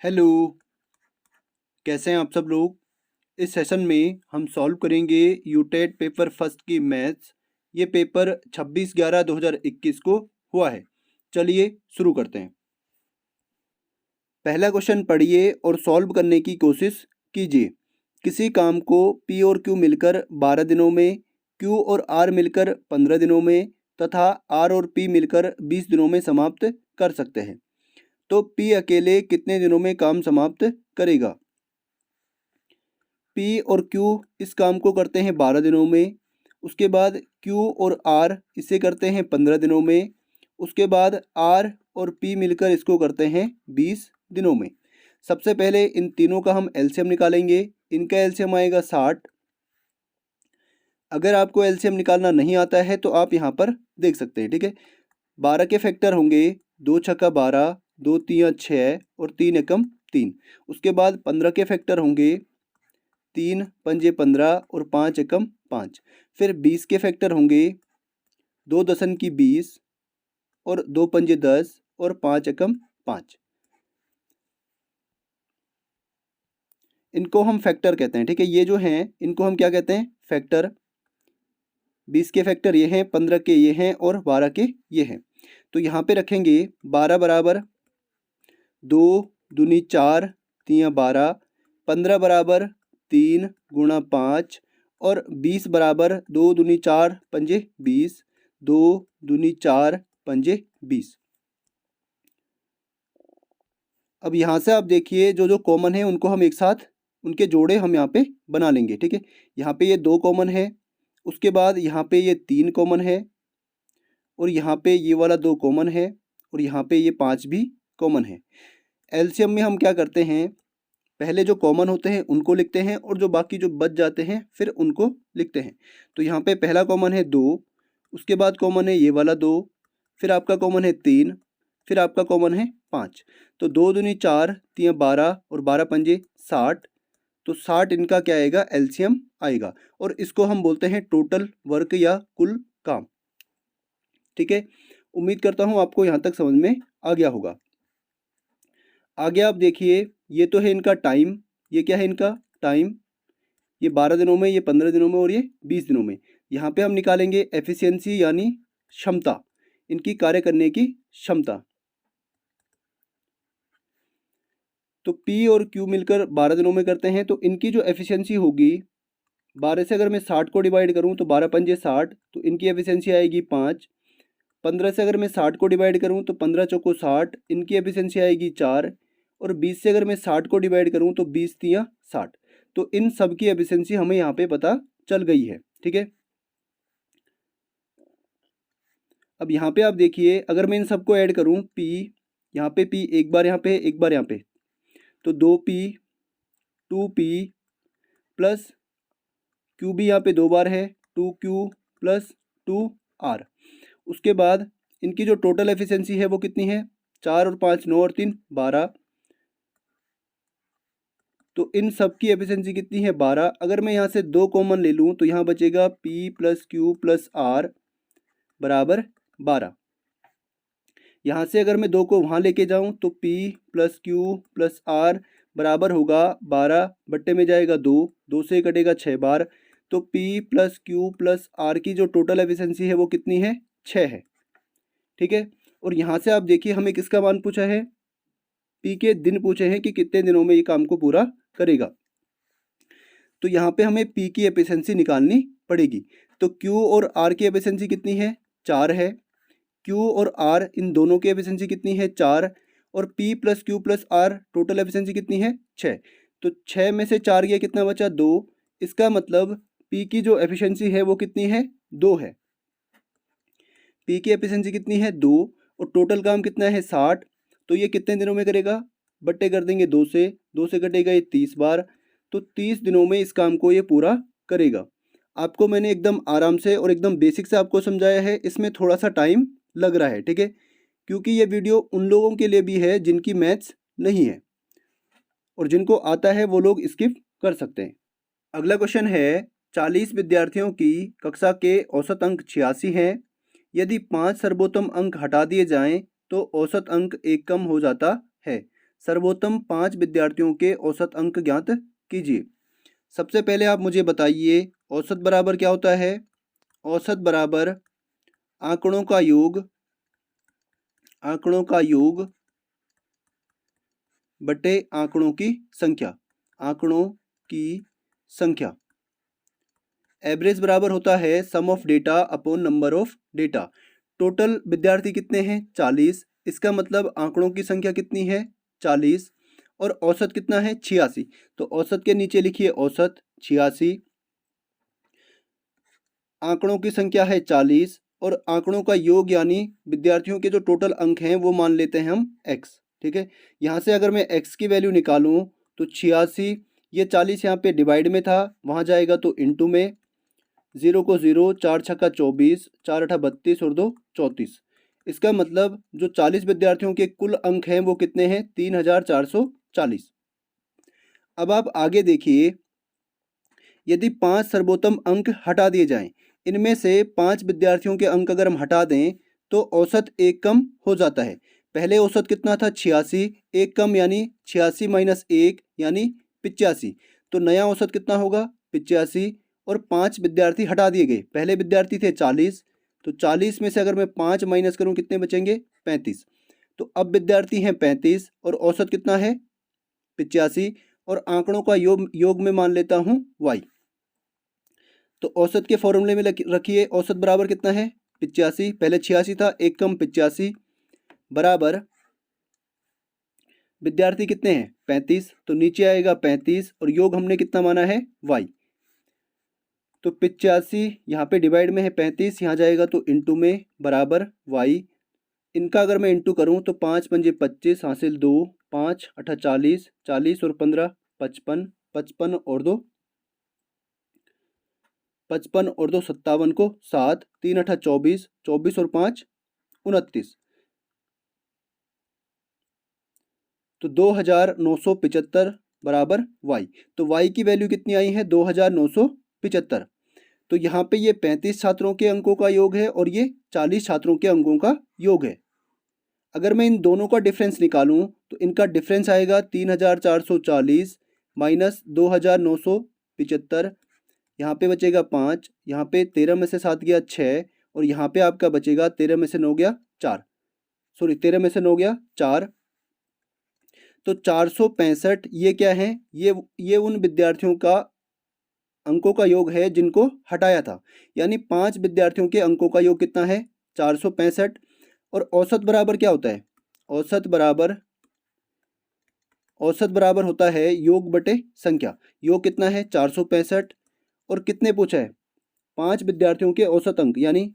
Hello, कैसे हैं आप सब लोग। इस सेशन में हम सॉल्व करेंगे यूटेट पेपर फर्स्ट की मैथ्स। ये पेपर 26/11/2021 को हुआ है। चलिए शुरू करते हैं। पहला क्वेश्चन पढ़िए और सॉल्व करने की कोशिश कीजिए। किसी काम को पी और क्यू मिलकर 12 दिनों में, क्यू और आर मिलकर 15 दिनों में तथा आर और पी मिलकर 20 दिनों में समाप्त कर सकते हैं। तो पी अकेले कितने दिनों में काम समाप्त करेगा। पी और क्यू इस काम को करते हैं 12 दिनों में। उसके बाद क्यू और आर इसे करते हैं 15 दिनों में। उसके बाद आर और पी मिलकर इसको करते हैं 20 दिनों में। सबसे पहले इन तीनों का हम एलसीएम निकालेंगे। इनका एलसीएम आएगा 60। अगर आपको एलसीएम निकालना नहीं आता है तो आप यहाँ पर देख सकते हैं, ठीक है। 12 के फैक्टर होंगे 2 छक्का 12, 2 तियाँ 6 और 3 एकम 3। उसके बाद 15 के फैक्टर होंगे 3 पंजे 15 और 5 एकम 5। फिर 20 के फैक्टर होंगे 2 दशम की 20 और 2 पंजे 10 और 5 एकम 5। इनको हम फैक्टर कहते हैं, ठीक है। ये जो हैं इनको हम क्या कहते हैं, फैक्टर। 20 के फैक्टर ये हैं, 15 के ये हैं और 12 के ये हैं। तो यहाँ पे रखेंगे 12 बराबर 2 दूनी 4 तियाँ 12, 15 बराबर 3 गुणा 5 और 20 बराबर 2 दूनी 4 पंजे 20, 2 दूनी 4 पंजे 20। अब यहाँ से आप देखिए जो जो कॉमन है उनको हम एक साथ उनके जोड़े हम यहाँ पे बना लेंगे, ठीक है। यहाँ पे ये 2 कॉमन है, उसके बाद यहाँ पे ये 3 कॉमन है और यहाँ पे ये वाला 2 कॉमन है और यहाँ पे ये 5 भी कॉमन है। एलसीएम में हम क्या करते हैं, पहले जो कॉमन होते हैं उनको लिखते हैं और जो बाकी जो बच जाते हैं फिर उनको लिखते हैं। तो यहाँ पे पहला कॉमन है 2, उसके बाद कॉमन है ये वाला 2, फिर आपका कॉमन है 3, फिर आपका कॉमन है 5। तो 2 दूनी 4 तियाँ 12 और 12 पंजे 60। तो 60 इनका क्या आएगा, एलसीएम आएगा। और इसको हम बोलते हैं टोटल वर्क या कुल काम, ठीक है। उम्मीद करता हूँ आपको यहाँ तक समझ में आ गया होगा। आगे आप देखिए, ये तो है इनका टाइम, ये क्या है इनका टाइम। ये 12 दिनों में, ये 15 दिनों में और ये 20 दिनों में। यहाँ पे हम निकालेंगे एफिशिएंसी यानी क्षमता, इनकी कार्य करने की क्षमता। तो P और Q मिलकर 12 दिनों में करते हैं तो इनकी जो एफिशिएंसी होगी, 12 से अगर मैं 60 को डिवाइड करूँ तो 12 पंजे 60, तो इनकी एफिशिएंसी आएगी 5। 15 से अगर मैं 60 को डिवाइड करूँ तो 15 चौको 60, इनकी एफिशिएंसी आएगी 4। और 20 से अगर मैं 60 को डिवाइड करूँ तो 20 तियाँ 60। तो इन सब की एफिशिएंसी हमें यहाँ पे पता चल गई है, ठीक है। अब यहाँ पे आप देखिए, अगर मैं इन सबको ऐड करूँ P, यहाँ पे P एक बार यहाँ पे एक बार यहाँ पे, तो 2P 2P प्लस Q भी यहाँ पे 2 बार है, 2Q प्लस 2R। उसके बाद इनकी जो टोटल एफिशिएंसी है वो कितनी है, 4 और 5 9 और 3 12। तो इन सब की एफिशिएंसी कितनी है, 12। अगर मैं यहाँ से 2 कॉमन ले लूँ तो यहाँ बचेगा P plus Q plus R बराबर 12। यहाँ से अगर मैं 2 को वहाँ लेके जाऊँ तो P plus Q plus R बराबर होगा 12 बट्टे में जाएगा 2, 2 से कटेगा 6 बार। तो P plus Q plus R की जो टोटल एफिशिएंसी है वो कितनी है, 6 है, ठीक है। और यहाँ से आप देखिए हमें किसका मान पूछा है, P के दिन पूछे हैं कि कितने दिनों में ये काम को पूरा करेगा। तो यहाँ पे हमें P की एफिशिएंसी निकालनी पड़ेगी। तो Q और R की एफिशिएंसी कितनी है, 4 है। Q और R इन दोनों की एफिशिएंसी कितनी है, 4। और P plus Q plus R total efficiency कितनी है, 6। तो 6 में से 4 गया, कितना बचा, 2। इसका मतलब P की जो एफिशिएंसी है वो कितनी है, 2 है। P की एफिशिएंसी कितनी है, 2। और टोटल काम कितना है, 60। तो ये कितने दिनों में करेगा, बट्टे कर देंगे 2 से, 2 से कटेगा ये 30 बार। तो 30 दिनों में इस काम को ये पूरा करेगा। आपको मैंने एकदम आराम से और एकदम बेसिक से आपको समझाया है, इसमें थोड़ा सा टाइम लग रहा है, ठीक है, क्योंकि ये वीडियो उन लोगों के लिए भी है जिनकी मैथ्स नहीं है और जिनको आता है वो लोग स्किप कर सकते हैं। अगला क्वेश्चन है, 40 विद्यार्थियों की कक्षा के औसत अंक 86 हैं। यदि 5 सर्वोत्तम अंक हटा दिए जाएं तो औसत अंक 1 कम हो जाता है। सर्वोत्तम 5 विद्यार्थियों के औसत अंक ज्ञात कीजिए। सबसे पहले आप मुझे बताइए औसत बराबर क्या होता है। औसत बराबर आंकड़ों का योग बटे आंकड़ों की संख्या। एवरेज बराबर होता है sum of data upon number of data. Total विद्यार्थी कितने हैं 40, इसका मतलब आंकड़ों की संख्या कितनी है 40 और औसत कितना है 86। तो औसत के नीचे लिखिए औसत 86, आंकड़ों की संख्या है 40 और आंकड़ों का योग यानी विद्यार्थियों के जो टोटल अंक हैं वो मान लेते हैं हम x। ठीक है, यहाँ से अगर मैं x की वैल्यू निकालूं तो 86, ये 40 यहाँ पे डिवाइड में था, वहाँ जाएगा तो इंटू में, 0 को 0, 4 छक्का 24, 4 अठा 32 और 2 34। इसका मतलब जो 40 विद्यार्थियों के कुल अंक हैं वो कितने हैं 3440। अब आप आगे देखिए, यदि 5 सर्वोत्तम अंक हटा दिए जाएं, इनमें से 5 विद्यार्थियों के अंक अगर हम हटा दें तो औसत एक कम हो जाता है। पहले औसत कितना था 86, एक कम यानी 86 माइनस 1 यानी 85। तो नया औसत कितना होगा 85 और 5 विद्यार्थी हटा दिए गए। पहले विद्यार्थी थे 40, तो 40 में से अगर मैं 5 माइनस करूं कितने बचेंगे 35। तो अब विद्यार्थी हैं 35 और औसत कितना है 85 और आंकड़ों का योग में मान लेता हूं y। तो औसत के फॉर्मूले में रखिए औसत बराबर कितना है 85, पहले 86 था, एक कम 85 बराबर विद्यार्थी कितने हैं 35, तो नीचे आएगा 35 और योग हमने कितना माना है y। तो 85 यहाँ पे डिवाइड में है 35, यहाँ जाएगा तो इंटू में बराबर y। इनका अगर मैं इंटू करूँ तो 5 पंजे 25 हासिल 2, 5 अठा 40, 40 और 15 55, 55 और 2 55 और 2 57 को 7, 3 अठा 24, 24 और 5 29। तो 2975 बराबर y। तो y की वैल्यू कितनी आई है 2975। तो यहाँ पे ये 35 छात्रों के अंकों का योग है और ये 40 छात्रों के अंकों का योग है। अगर मैं इन दोनों का डिफरेंस निकालूं तो इनका डिफरेंस आएगा 3440 माइनस 2975। यहाँ पे बचेगा 5, यहाँ पे 13 में से 7 गया 6 और यहाँ पे आपका बचेगा 13 में से 9 गया 4, सॉरी 13 में से 9 गया 4। तो 465 ये क्या है, ये उन विद्यार्थियों का अंकों का योग है जिनको हटाया था। यानी 5 विद्यार्थियों के अंकों का योग कितना है 465। और औसत बराबर क्या होता है, औसत बराबर होता है योग बटे संख्या। योग कितना है 465 और कितने पूछा है 5 विद्यार्थियों के औसत अंक, यानी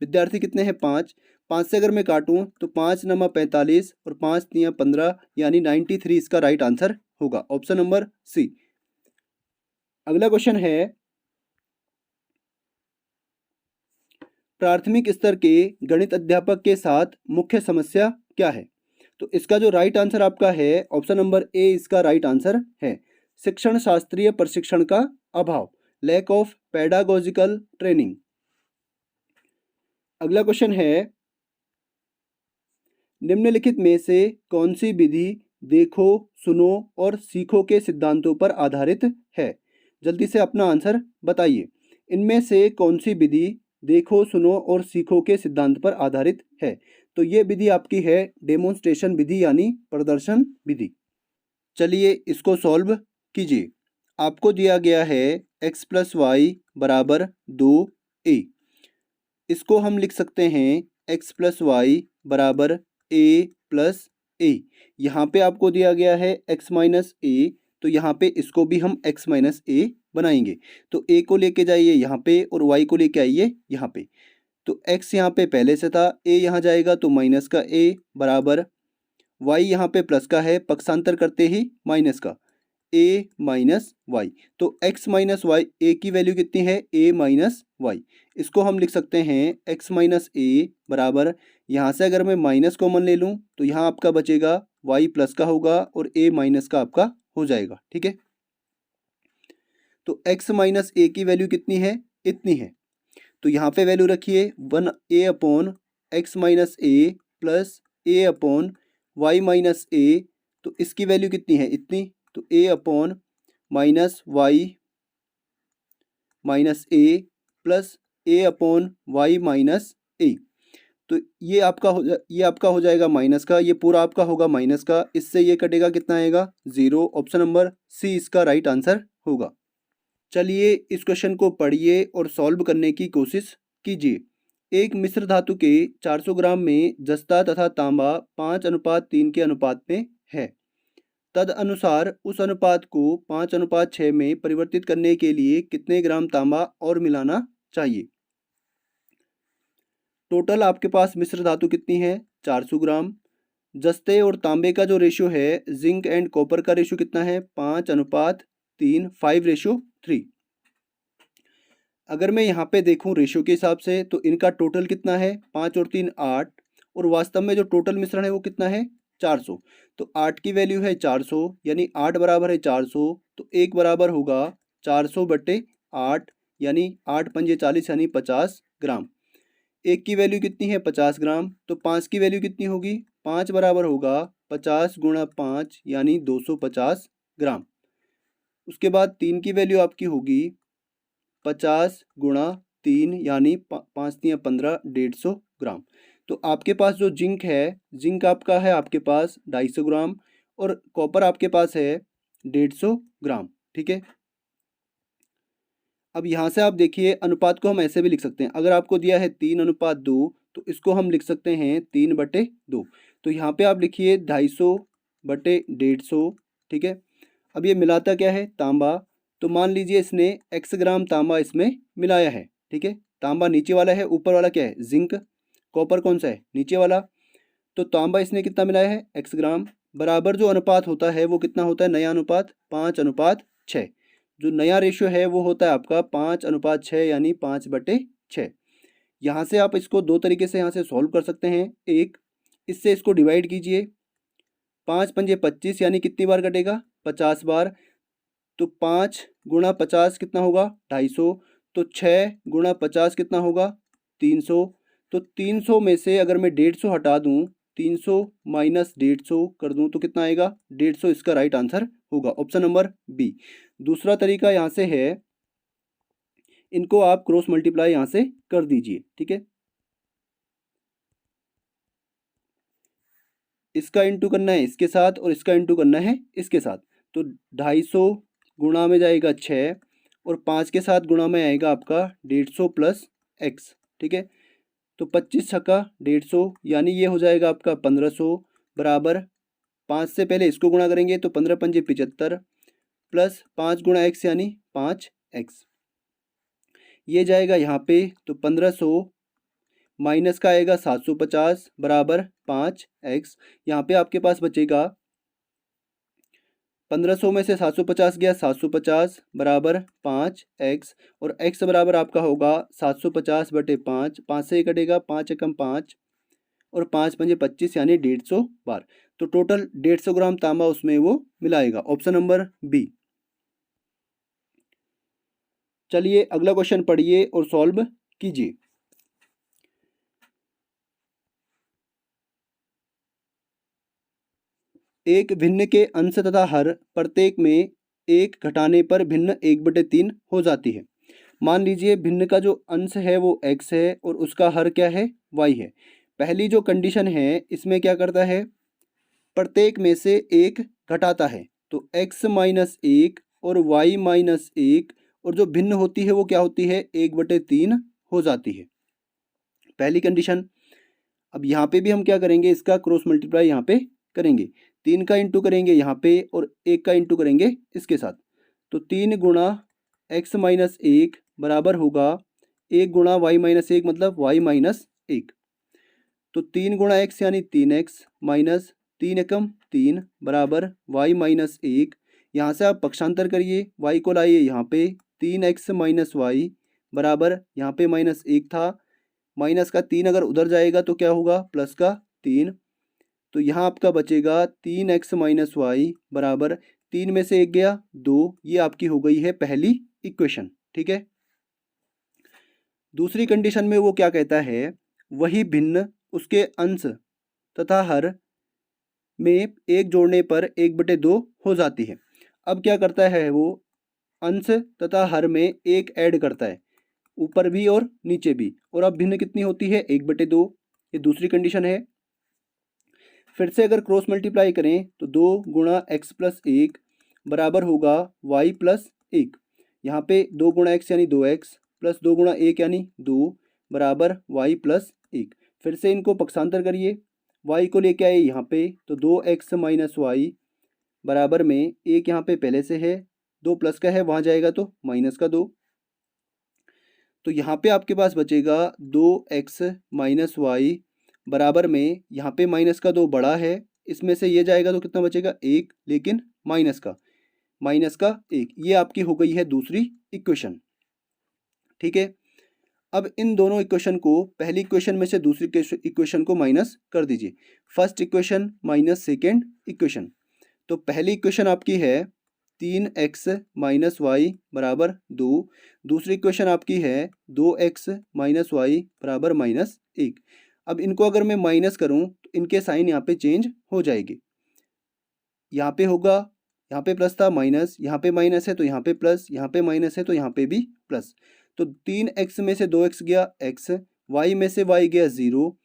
विद्यार्थी कितने हैं 5। 5 से अगर मैं काटूं तो 5 नमा 45 और 5 तियाँ 15 यानी 93 इसका राइट आंसर होगा, ऑप्शन नंबर सी। अगला क्वेश्चन है, प्राथमिक स्तर के गणित अध्यापक के साथ मुख्य समस्या क्या है। तो इसका जो राइट आंसर आपका है ऑप्शन नंबर ए इसका राइट आंसर है, शिक्षण शास्त्रीय प्रशिक्षण का अभाव, लैक ऑफ पेडागोजिकल ट्रेनिंग। अगला क्वेश्चन है, निम्नलिखित में से कौन सी विधि देखो सुनो और सीखो के सिद्धांतों पर आधारित है। जल्दी से अपना आंसर बताइए। इनमें से कौन सी विधि देखो सुनो और सीखो के सिद्धांत पर आधारित है। तो ये विधि आपकी है डेमोन्स्ट्रेशन विधि यानी प्रदर्शन विधि। चलिए इसको सॉल्व कीजिए। आपको दिया गया है x प्लस वाई बराबर 2a। इसको हम लिख सकते हैं x प्लस वाई बराबर a प्लस ए। यहाँ पे आपको दिया गया है x माइनस ए, तो यहाँ पे इसको भी हम x माइनस ए बनाएंगे। तो a को लेके जाइए यहाँ पे और y को लेके आइए यहाँ पे। तो x यहाँ पे पहले से था, a यहाँ जाएगा तो माइनस का a बराबर y यहाँ पे प्लस का है, पक्षांतर करते ही माइनस का a माइनस वाई। तो x माइनस वाई, ए की वैल्यू कितनी है a माइनस वाई। इसको हम लिख सकते हैं x माइनस ए बराबर, यहाँ से अगर मैं माइनस कॉमन ले लूँ तो यहाँ आपका बचेगा y प्लस का होगा और a माइनस का आपका हो जाएगा। ठीक है, तो x माइनस ए की वैल्यू कितनी है इतनी है। तो यहाँ पे वैल्यू रखिए 1a upon X minus A plus a upon Y minus A. तो तो इसकी वैल्यू कितनी है, इतनी, तो a upon minus Y minus A plus a upon Y minus A. तो ये आपका हो जाएगा माइनस का, ये पूरा आपका होगा माइनस का, इससे ये कटेगा, कितना आएगा, 0। ऑप्शन नंबर सी इसका राइट आंसर होगा। चलिए इस क्वेश्चन को पढ़िए और सॉल्व करने की कोशिश कीजिए। एक मिश्र धातु के 400 ग्राम में जस्ता तथा तांबा 5:3 के अनुपात में है। तद अनुसार उस अनुपात को 5:6 में परिवर्तित करने के लिए कितने ग्राम तांबा और मिलाना चाहिए। टोटल आपके पास मिश्र धातु कितनी है, 400 ग्राम। जस्ते और तांबे का जो रेशियो है, जिंक एंड कॉपर का रेशियो कितना है, 5:3, 5:3। अगर मैं यहाँ पे देखूँ रेशियो के हिसाब से तो इनका टोटल कितना है, 5 और 3 8, और वास्तव में जो टोटल मिश्रण है वो कितना है, 400। तो 8 की वैल्यू है 400, यानी 8 बराबर है 400, तो 1 बराबर होगा 400/8, यानी 8 पंजे 40, यानी 50 ग्राम। 1 की वैल्यू कितनी है, 50 ग्राम, तो 5 की वैल्यू कितनी होगी, 5 बराबर होगा 50 गुणा 5, यानी 250 ग्राम। उसके बाद 3 की वैल्यू आपकी होगी 50 गुणा 3, यानी 5 3 15, 150 ग्राम। तो आपके पास जो जिंक है, जिंक आपका है आपके पास 250 ग्राम, और कॉपर आपके पास है 150 ग्राम। ठीक है, अब यहाँ से आप देखिए अनुपात को हम ऐसे भी लिख सकते हैं। अगर आपको दिया है 3:2, तो इसको हम लिख सकते हैं 3/2। तो यहाँ पे आप लिखिए 250/150। ठीक है, अब ये मिलाता क्या है, तांबा। तो मान लीजिए इसने x ग्राम तांबा इसमें मिलाया है। ठीक है, तांबा नीचे वाला है, ऊपर वाला क्या है, जिंक। कॉपर कौन सा है, नीचे वाला। तो तांबा इसने कितना मिलाया है, x ग्राम। बराबर जो अनुपात होता है वो कितना होता है, नया अनुपात 5:6। जो नया रेशियो है वो होता है आपका 5:6, यानी 5/6। यहाँ से आप इसको दो तरीके से यहाँ से सॉल्व कर सकते हैं। एक, इससे इसको डिवाइड कीजिए, 5 पंजे 25, यानी कितनी बार कटेगा, 50 बार। तो 5 गुणा 50 कितना होगा, 250। तो 6 गुणा 50 कितना होगा, 300। तो 300 में से अगर मैं 150 हटा दूँ, 300 माइनस 150 कर दूँ, तो कितना आएगा, 150 इसका राइट आंसर होगा, ऑप्शन नंबर बी। दूसरा तरीका यहाँ से है, इनको आप क्रॉस मल्टीप्लाई यहाँ से कर दीजिए। ठीक है, इसका इंटू करना है इसके साथ और इसका इंटू करना है इसके साथ। तो 250 गुणा में जाएगा 6, और 5 के साथ गुणा में आएगा आपका 150 प्लस x। ठीक है, तो 25 छक्का 150, यानी ये हो जाएगा आपका 1500, बराबर 5 से पहले इसको गुणा करेंगे तो 15 पंजे 75, प्लस 5 गुणा x, यानी 5x। ये जाएगा यहाँ पे, तो 1500 माइनस का आएगा 750, बराबर 5x। यहाँ पे आपके पास बचेगा 1500 में से 750 गया, 750 बराबर 5x, और x बराबर आपका होगा 750/5। 5 से कटेगा, 5 एकम 5, और 5 पंजे 25, यानी 150 बार। तो टोटल 150 ग्राम तांबा उसमें वो मिलाएगा, ऑप्शन नंबर बी। चलिए अगला क्वेश्चन पढ़िए और सॉल्व कीजिए। एक भिन्न के अंश तथा हर प्रत्येक में एक घटाने पर भिन्न 1/3 हो जाती है। मान लीजिए भिन्न का जो अंश है वो x है और उसका हर क्या है, y है। पहली जो कंडीशन है इसमें क्या करता है, प्रत्येक में से एक घटाता है। तो x माइनस 1 और y माइनस 1, और जो भिन्न होती है वो क्या होती है, 1/3 हो जाती है, पहली कंडीशन। अब यहाँ पे भी हम क्या करेंगे, इसका क्रॉस मल्टीप्लाई यहाँ पे करेंगे। 3 का इंटू करेंगे यहाँ पे और 1 का इंटू करेंगे इसके साथ। तो 3 गुणा x माइनस 1 बराबर होगा 1 गुणा y माइनस 1, मतलब y माइनस 1। तो 3 गुणा x, यानी 3x, माइनस 3 एकम 3 बराबर y माइनस 1। यहाँ से आप पक्षांतर करिए, y को लाइए यहाँ पे, 3x माइनस वाई बराबर, यहाँ पे माइनस 1 था, माइनस का 3 अगर उधर जाएगा तो क्या होगा, प्लस का 3। तो यहाँ आपका बचेगा 3x माइनस वाई बराबर, 3 में से 1 गया 2। ये आपकी हो गई है पहली इक्वेशन। ठीक है, दूसरी कंडीशन में वो क्या कहता है, वही भिन्न उसके अंश तथा हर में 1 जोड़ने पर 1/2 हो जाती है। अब क्या करता है वो, अंश तथा हर में 1 ऐड करता है, ऊपर भी और नीचे भी, और अब भिन्न कितनी होती है, 1/2। ये दूसरी कंडीशन है। फिर से अगर क्रॉस मल्टीप्लाई करें तो 2 गुणा x प्लस 1 बराबर होगा y प्लस 1। यहाँ पे 2 गुणा x यानी 2x प्लस 2 गुणा 1 यानी 2 बराबर y प्लस 1। फिर से इनको पक्षांतर करिए, y को लेके आए यहाँ पे, तो 2x माइनस वाई बराबर में 1 यहाँ पे पहले से है, 2 प्लस का है वहाँ जाएगा तो माइनस का 2। तो यहाँ पे आपके पास बचेगा 2x माइनस वाई बराबर में, यहाँ पे माइनस का 2 बड़ा है, इसमें से ये जाएगा तो कितना बचेगा, 1, लेकिन माइनस का 1। ये आपकी हो गई है दूसरी इक्वेशन। ठीक है, अब इन दोनों इक्वेशन को, पहली इक्वेशन में से दूसरी इक्वेशन को माइनस कर दीजिए। First equation minus second equation. तो पहली इक्वेशन आपकी है 3x माइनस वाई बराबर 2। दूसरी इक्वेशन आपकी है 2x माइनस वाई बराबर माइनस 1। अब इनको अगर मैं माइनस करूं तो इनके साइन यहाँ पे चेंज हो जाएंगे। यहाँ पे होगा, यहाँ पे प्लस था माइनस, यहाँ पे माइनस है तो यहाँ पे प्लस, यहाँ पे माइनस है तो यहाँ पे भी प्लस। तो 3x में से 2x गया x, y में से y गया 0,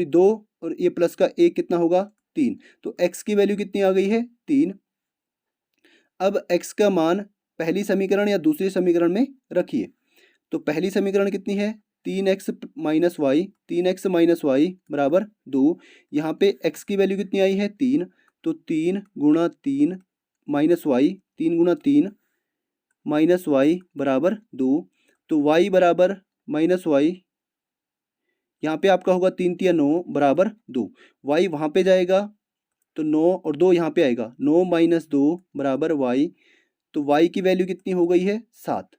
2 और ये प्लस का 1 कितना होगा, 3। तो x की वैल्यू कितनी आ गई है, 3। अब x का मान पहली समीकरण या दूसरी समीकरण में रखिए। तो पहली समीकरण कितनी है, 3x minus Y, 3x minus Y बराबर 2। यहाँ पे x की वैल्यू कितनी आई है, 3। तो 3 गुणा 3 माइनस वाई, 3 गुणा 3 माइनस वाई बराबर 2। तो y बराबर माइनस वाई, यहाँ पे आपका होगा 3 तिया 9 बराबर 2। y वहाँ पे जाएगा तो 9 और 2 यहाँ पे आएगा, 9 माइनस 2 बराबर y। तो y की वैल्यू कितनी हो गई है, 7।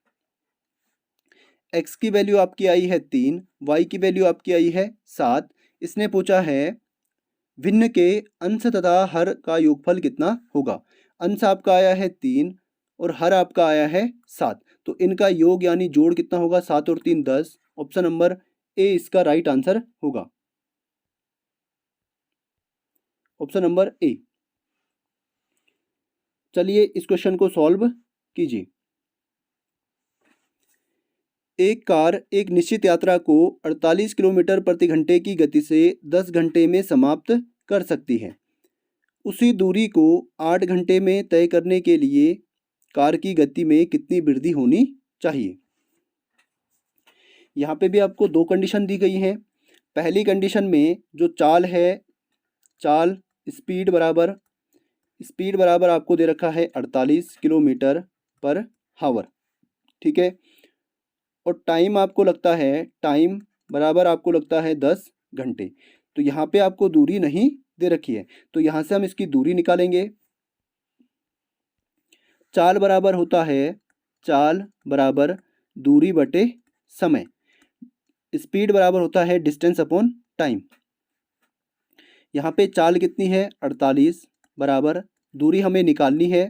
x की वैल्यू आपकी आई है 3, y की वैल्यू आपकी आई है 7। इसने पूछा है भिन्न के अंश तथा हर का योगफल कितना होगा। अंश आपका आया है 3 और हर आपका आया है 7। तो इनका योग यानी जोड़ कितना होगा, 7 और 3 10। ऑप्शन नंबर ए इसका राइट आंसर होगा, ऑप्शन नंबर ए। चलिए इस क्वेश्चन को सॉल्व कीजिए। एक कार एक निश्चित यात्रा को 48 किलोमीटर प्रति घंटे की गति से 10 घंटे में समाप्त कर सकती है। उसी दूरी को 8 घंटे में तय करने के लिए कार की गति में कितनी वृद्धि होनी चाहिए। यहाँ पे भी आपको दो कंडीशन दी गई हैं। पहली कंडीशन में जो चाल है, चाल स्पीड बराबर आपको दे रखा है 48 किलोमीटर पर हावर। ठीक है, और टाइम आपको लगता है, टाइम बराबर आपको लगता है 10 घंटे। तो यहाँ पे आपको दूरी नहीं दे रखी है, तो यहाँ से हम इसकी दूरी निकालेंगे। चाल बराबर होता है, चाल बराबर दूरी बटे समय। स्पीड बराबर होता है डिस्टेंस अपॉन टाइम। यहाँ पे चाल कितनी है, 48 बराबर दूरी हमें निकालनी है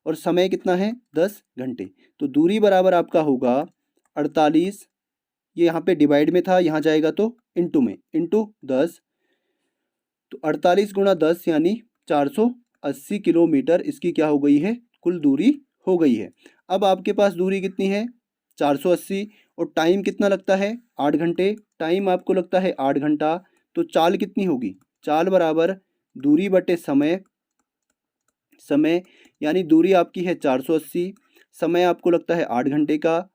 और समय कितना है, 10 घंटे। तो दूरी बराबर आपका होगा 48, ये यहाँ पे डिवाइड में था, यहाँ जाएगा तो इंटू में, इंटू 10। तो 48 गुणा 10 यानी 480 किलोमीटर इसकी क्या हो गई है, कुल दूरी हो गई है। अब आपके पास दूरी कितनी है, 480, और टाइम कितना लगता है, 8 घंटे। टाइम आपको लगता है 8 घंटा। तो चाल कितनी होगी, चाल बराबर दूरी बटे समय। समय यानी दूरी आपकी है 480, समय आपको लगता है 8 घंटे का।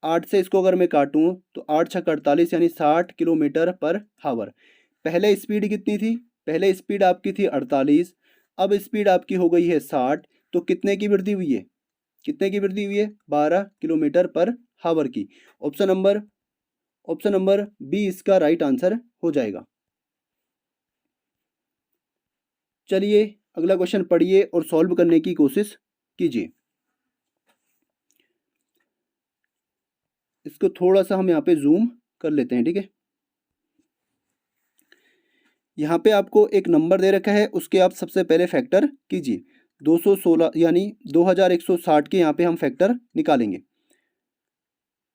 8 से इसको अगर मैं काटूँ तो 8 छक 48 यानी 60 किलोमीटर पर हावर। पहले स्पीड कितनी थी, पहले स्पीड आपकी थी 48, अब स्पीड आपकी हो गई है 60। तो कितने की वृद्धि हुई है, कितने की वृद्धि हुई है, 12 किलोमीटर पर हावर की। ऑप्शन नंबर बी इसका राइट आंसर हो जाएगा। चलिए अगला क्वेश्चन पढ़िए और सॉल्व करने की कोशिश कीजिए। इसको थोड़ा सा हम यहाँ पे जूम कर लेते हैं। ठीक है, यहाँ पे आपको एक नंबर दे रखा है, उसके आप सबसे पहले फैक्टर कीजिए। 216 यानी 2160 के यहाँ पे हम फैक्टर निकालेंगे।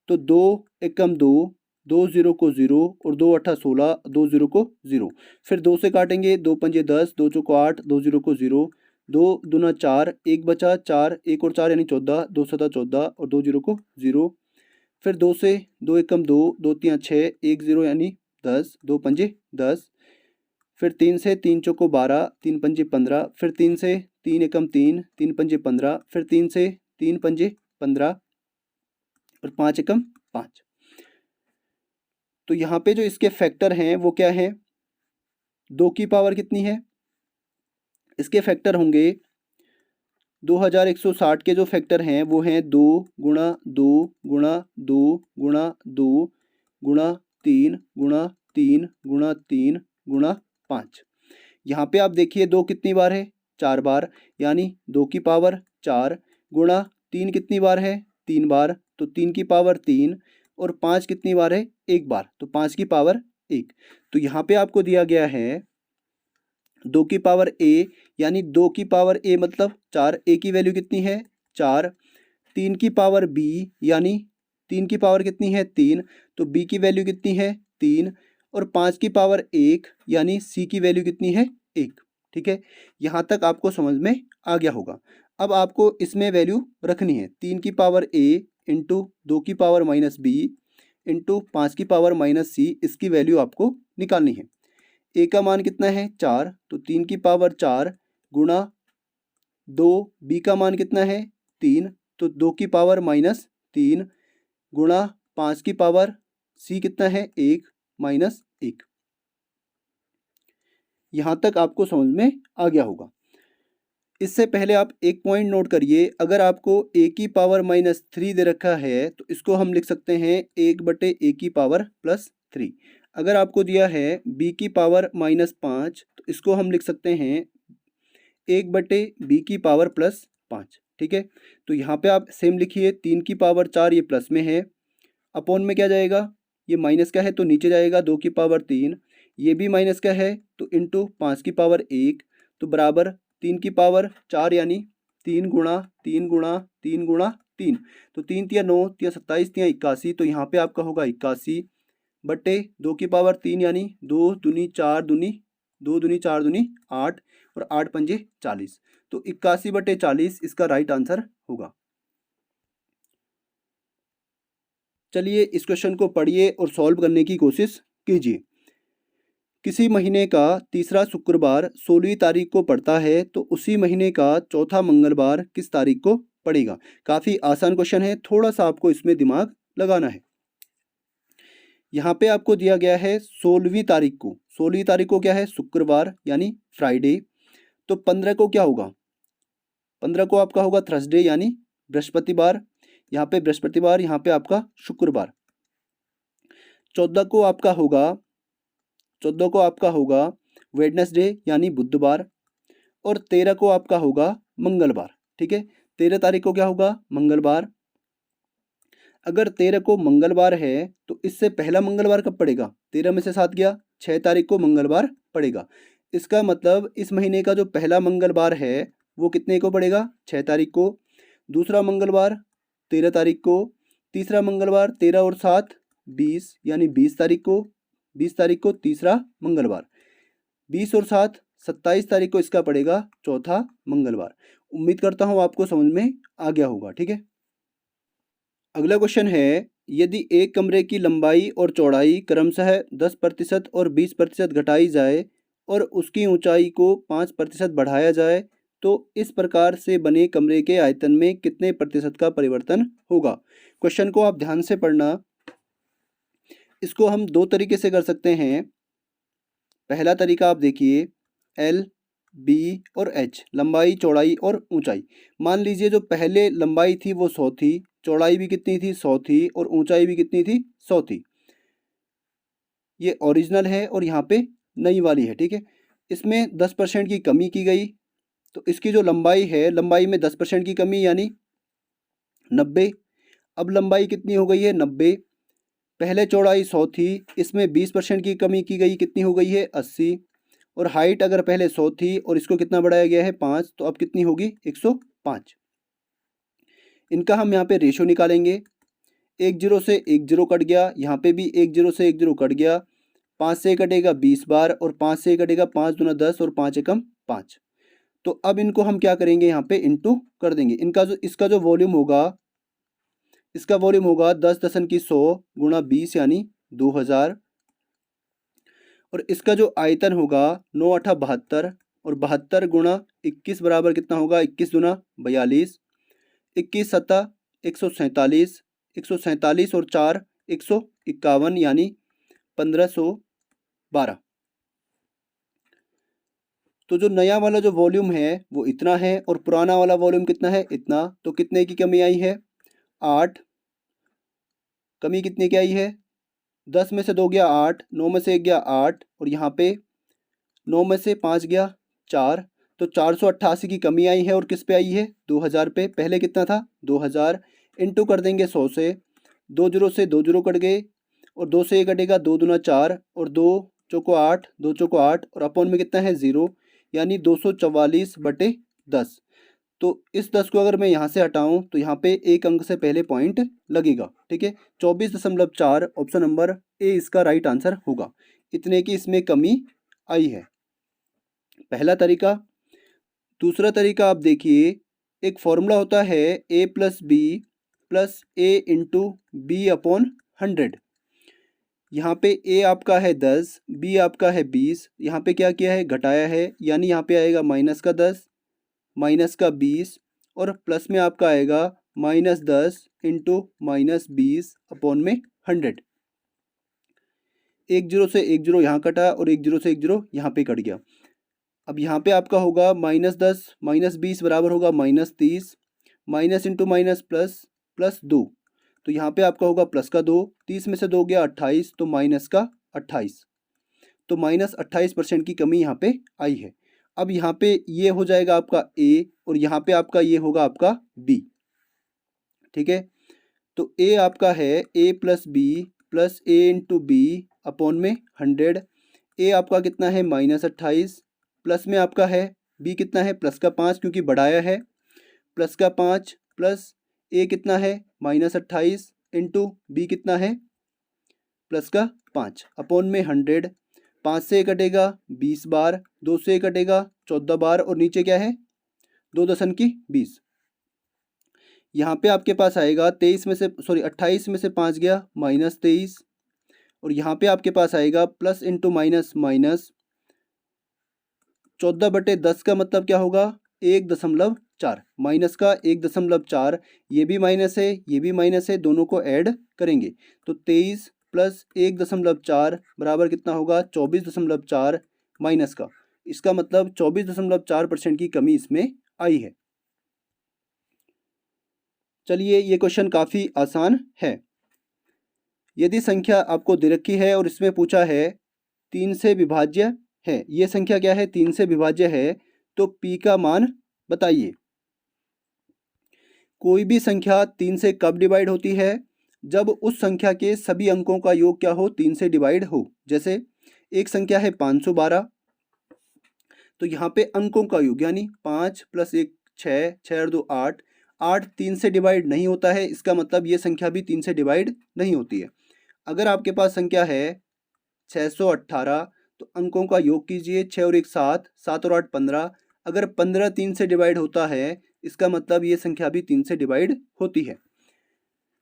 तो 2 एकम 2, 2 0 को 0 और 2 8 16, 2 0 को 0। फिर 2 से काटेंगे, 2 पंजे 10, 2 चौको 8, 2 0 को 0, 2 दूना 4, 1 बचा 4, 1 और 4 यानी 14, 2 7 14 और 2 0 को 0। फिर 2 से 2 एकम 2, 2 3 6, 1 0 यानी 10, 2 पंजे 10। फिर 3 से 3 चौको 12, 3 पंजे 15। फिर 3 से 3 एकम 3, 3 पंजे 15। फिर 3 से 3 पंजे 15 और 5 एकम 5। तो यहाँ पे जो इसके फैक्टर हैं वो क्या है, 2 की पावर कितनी है, इसके फैक्टर होंगे 2160 के जो फैक्टर हैं वो हैं 2 गुणा 2 गुणा 2 गुणा 2 गुणा 3 गुणा 3 गुणा 3 गुणा 5। यहाँ पे आप देखिए 2 कितनी बार है, 4 बार, यानी 2 की पावर 4 गुणा 3 कितनी बार है, 3 बार, तो 3 की पावर 3 और 5 कितनी बार है, 1 बार, तो 5 की पावर 1। तो यहाँ पे आपको दिया गया है 2 की पावर a, यानी 2 की पावर a मतलब 4, a की वैल्यू कितनी है 4। 3 की पावर b, यानी 3 की पावर कितनी है 3, तो b की वैल्यू कितनी है 3। और 5 की पावर 1, यानी c की वैल्यू कितनी है 1। ठीक है, यहाँ तक आपको समझ में आ गया होगा। अब आपको इसमें वैल्यू रखनी है 3 की पावर a इंटू 2 की पावर माइनस b इंटू 5 की पावर माइनस c, इसकी वैल्यू आपको निकालनी है। ए का मान कितना है 4, तो 3 की पावर 4 गुणा 2, बी का मान कितना है 3, तो 2 की पावर माइनस 3 गुणा 5 की पावर सी कितना है 1 माइनस 1। यहाँ तक आपको समझ में आ गया होगा। इससे पहले आप एक पॉइंट नोट करिए, अगर आपको ए की पावर माइनस 3 दे रखा है तो इसको हम लिख सकते हैं 1/a की पावर प्लस 3। अगर आपको दिया है b की पावर माइनस 5 तो इसको हम लिख सकते हैं 1/b की पावर प्लस 5। ठीक है, तो यहाँ पे आप सेम लिखिए 3 की पावर 4 ये प्लस में है, अपॉन में क्या जाएगा, ये माइनस का है तो नीचे जाएगा 2 की पावर 3, ये भी माइनस का है तो इंटू 5 की पावर 1, तो बराबर 3 की पावर 4 यानी 3 गुणा 3 गुणा 3 गुणा 3, तो 3 तिया 9 तिया 27 तिया 81, तो यहाँ पे आपका होगा 81 बट्टे 2 की पावर 3 यानी 2 दूनी 4 दूनी 2 दूनी 4 दूनी 8 और 8 पंजे 40, तो 81/40 इसका राइट आंसर होगा। चलिए इस क्वेश्चन को पढ़िए और सॉल्व करने की कोशिश कीजिए। किसी महीने का तीसरा शुक्रवार 16वीं तारीख को पड़ता है तो उसी महीने का चौथा मंगलवार किस तारीख को पड़ेगा। काफ़ी आसान क्वेश्चन है, थोड़ा सा आपको इसमें दिमाग लगाना है। यहाँ पे आपको दिया गया है 16वीं तारीख को, 16वीं तारीख को क्या है शुक्रवार यानी फ्राइडे, तो 15 को क्या होगा, 15 को आपका होगा थर्सडे यानी बृहस्पतिवार, यहाँ पे बृहस्पतिवार, यहाँ पे आपका शुक्रवार। 14 को आपका होगा, 14 को आपका होगा वेडनेसडे यानी बुधवार, और 13 को आपका होगा मंगलवार। ठीक है, 13 तारीख को क्या होगा मंगलवार। अगर 13 को मंगलवार है तो इससे पहला मंगलवार कब पड़ेगा, 13 में से 7 गया, 6 तारीख को मंगलवार पड़ेगा। इसका मतलब इस महीने का जो पहला मंगलवार है वो कितने को पड़ेगा, 6 तारीख को। दूसरा मंगलवार 13 तारीख को। तीसरा मंगलवार 13 और 7 20 यानी 20 तारीख को। 20 तारीख को तीसरा मंगलवार, 20 और 7 27 तारीख को इसका पड़ेगा चौथा मंगलवार। उम्मीद करता हूँ आपको समझ में आ गया होगा। ठीक है, अगला क्वेश्चन है, यदि एक कमरे की लंबाई और चौड़ाई क्रमशः 10% और 20% घटाई जाए और उसकी ऊंचाई को 5% बढ़ाया जाए तो इस प्रकार से बने कमरे के आयतन में कितने प्रतिशत का परिवर्तन होगा। क्वेश्चन को आप ध्यान से पढ़ना। इसको हम दो तरीके से कर सकते हैं। पहला तरीका आप देखिए, एल बी और एच, लंबाई चौड़ाई और ऊंचाई। मान लीजिए जो पहले लंबाई थी वो 100 थी, चौड़ाई भी कितनी थी 100 थी, और ऊंचाई भी कितनी थी 100 थी। ये ओरिजिनल है और यहाँ पे नई वाली है। ठीक है, इसमें 10% की कमी की गई, तो इसकी जो लंबाई है, लंबाई में 10% की कमी यानी 90। अब लंबाई कितनी हो गई है 90। पहले चौड़ाई 100 थी, इसमें 20% की कमी की गई, कितनी हो गई है 80। और हाइट अगर पहले 100 थी और इसको कितना बढ़ाया गया है 5, तो अब कितनी होगी 105। इनका हम यहाँ पे रेशो निकालेंगे। एक जीरो से एक जीरो कट गया, यहाँ पे भी एक जीरो से एक जीरो कट गया, 5 से कटेगा 20 बार और 5 से कटेगा 5 दूना 10 और 5 एकम 5। तो अब इनको हम क्या करेंगे, यहाँ पे इंटू कर देंगे। इसका जो वॉल्यूम होगा, इसका वॉल्यूम होगा 10 दशम की 100 गुणा 20 यानी 2000, और इसका जो आयतन होगा 9 8 72 और 72 गुणा 21 बराबर कितना होगा, 21 दूना 42, 21 सत्ता 147, 147 और 4 151 यानी 1512। तो जो नया वाला जो वॉल्यूम है वो इतना है और पुराना वाला वॉल्यूम कितना है, इतना। तो कितने की कमी आई है, 8। कमी कितने की आई है, 10 में से 2 गया 8, 9 में से 1 गया 8 और यहाँ पे 9 में से 5 गया 4। तो 488 की कमी आई है और किस पे आई है, 2000 पे। पहले कितना था, 2000। इंटू कर देंगे 100 से, 2 जीरो से 2 जीरो कट गए और 2 से 1 कटेगा 2 दूना 4 और 2 चौको 8, 2 चौको 8 और अपॉन में कितना है 0 यानी 244/10। तो इस 10 को अगर मैं यहाँ से हटाऊँ तो यहाँ पे एक अंक से पहले पॉइंट लगेगा, ठीक है। 24.4 ऑप्शन नंबर ए इसका राइट आंसर होगा। इतने की इसमें कमी आई है, पहला तरीका। दूसरा तरीका आप देखिए, एक फॉर्मूला होता है a plus B plus A into B upon 100। यहाँ पे a आपका है 10, b आपका है 20, यहाँ पे क्या किया है, घटाया है, यानी यहाँ पे आएगा माइनस का 10 माइनस का 20 और प्लस में आपका आएगा -10 इंटू -20 अपॉन में 100। एक जीरो से एक जीरो यहाँ कटा और एक जीरो से एक जीरो यहाँ पे कट गया। अब यहाँ पे आपका होगा -10 -20 बराबर होगा -30, minus into minus plus plus 2। तो यहाँ पे आपका होगा प्लस का 2, 30 में से 2 गया 28 तो माइनस का 28। तो -28% की कमी यहाँ पे आई है। अब यहाँ पे ये हो जाएगा आपका a और यहाँ पे आपका ये होगा आपका b, ठीक है। तो a आपका है a plus B plus A into B upon में 100। a आपका कितना है -28, प्लस में आपका है b कितना है प्लस का 5 क्योंकि बढ़ाया है, प्लस का 5 प्लस a कितना है -28 इंटू बी कितना है प्लस का 5 अपॉन में 100। 5 से कटेगा 20 बार, 2 से कटेगा 14 बार और नीचे क्या है 2 दशम की 20। यहाँ पे आपके पास आएगा 28 में से 5 गया -23 और यहाँ पे आपके पास आएगा प्लस इंटू माइनस माइनस 14/10 का मतलब क्या होगा 1.4, माइनस का 1.4। ये भी माइनस है ये भी माइनस है, दोनों को ऐड करेंगे तो 23 प्लस 1.4 बराबर कितना होगा 24.4 माइनस का, इसका मतलब 24.4% की कमी इसमें आई है। चलिए ये क्वेश्चन काफ़ी आसान है। यदि संख्या आपको दे रखी है और इसमें पूछा है 3 से विभाज्य है, ये संख्या क्या है 3 से विभाज्य है, तो p का मान बताइए। कोई भी संख्या 3 से कब डिवाइड होती है, जब उस संख्या के सभी अंकों का योग क्या हो 3 से डिवाइड हो। जैसे एक संख्या है 512, तो यहाँ पे अंकों का योग यानी 5 + 1 6, 6 और 2 8, 8 3 से डिवाइड नहीं होता है, इसका मतलब ये संख्या भी 3 से डिवाइड नहीं होती है। अगर आपके पास संख्या है 618, तो अंकों का योग कीजिए, 6 और 1 7, 7 और 8 15। अगर 15 3 से डिवाइड होता है, इसका मतलब ये संख्या भी 3 से डिवाइड होती है।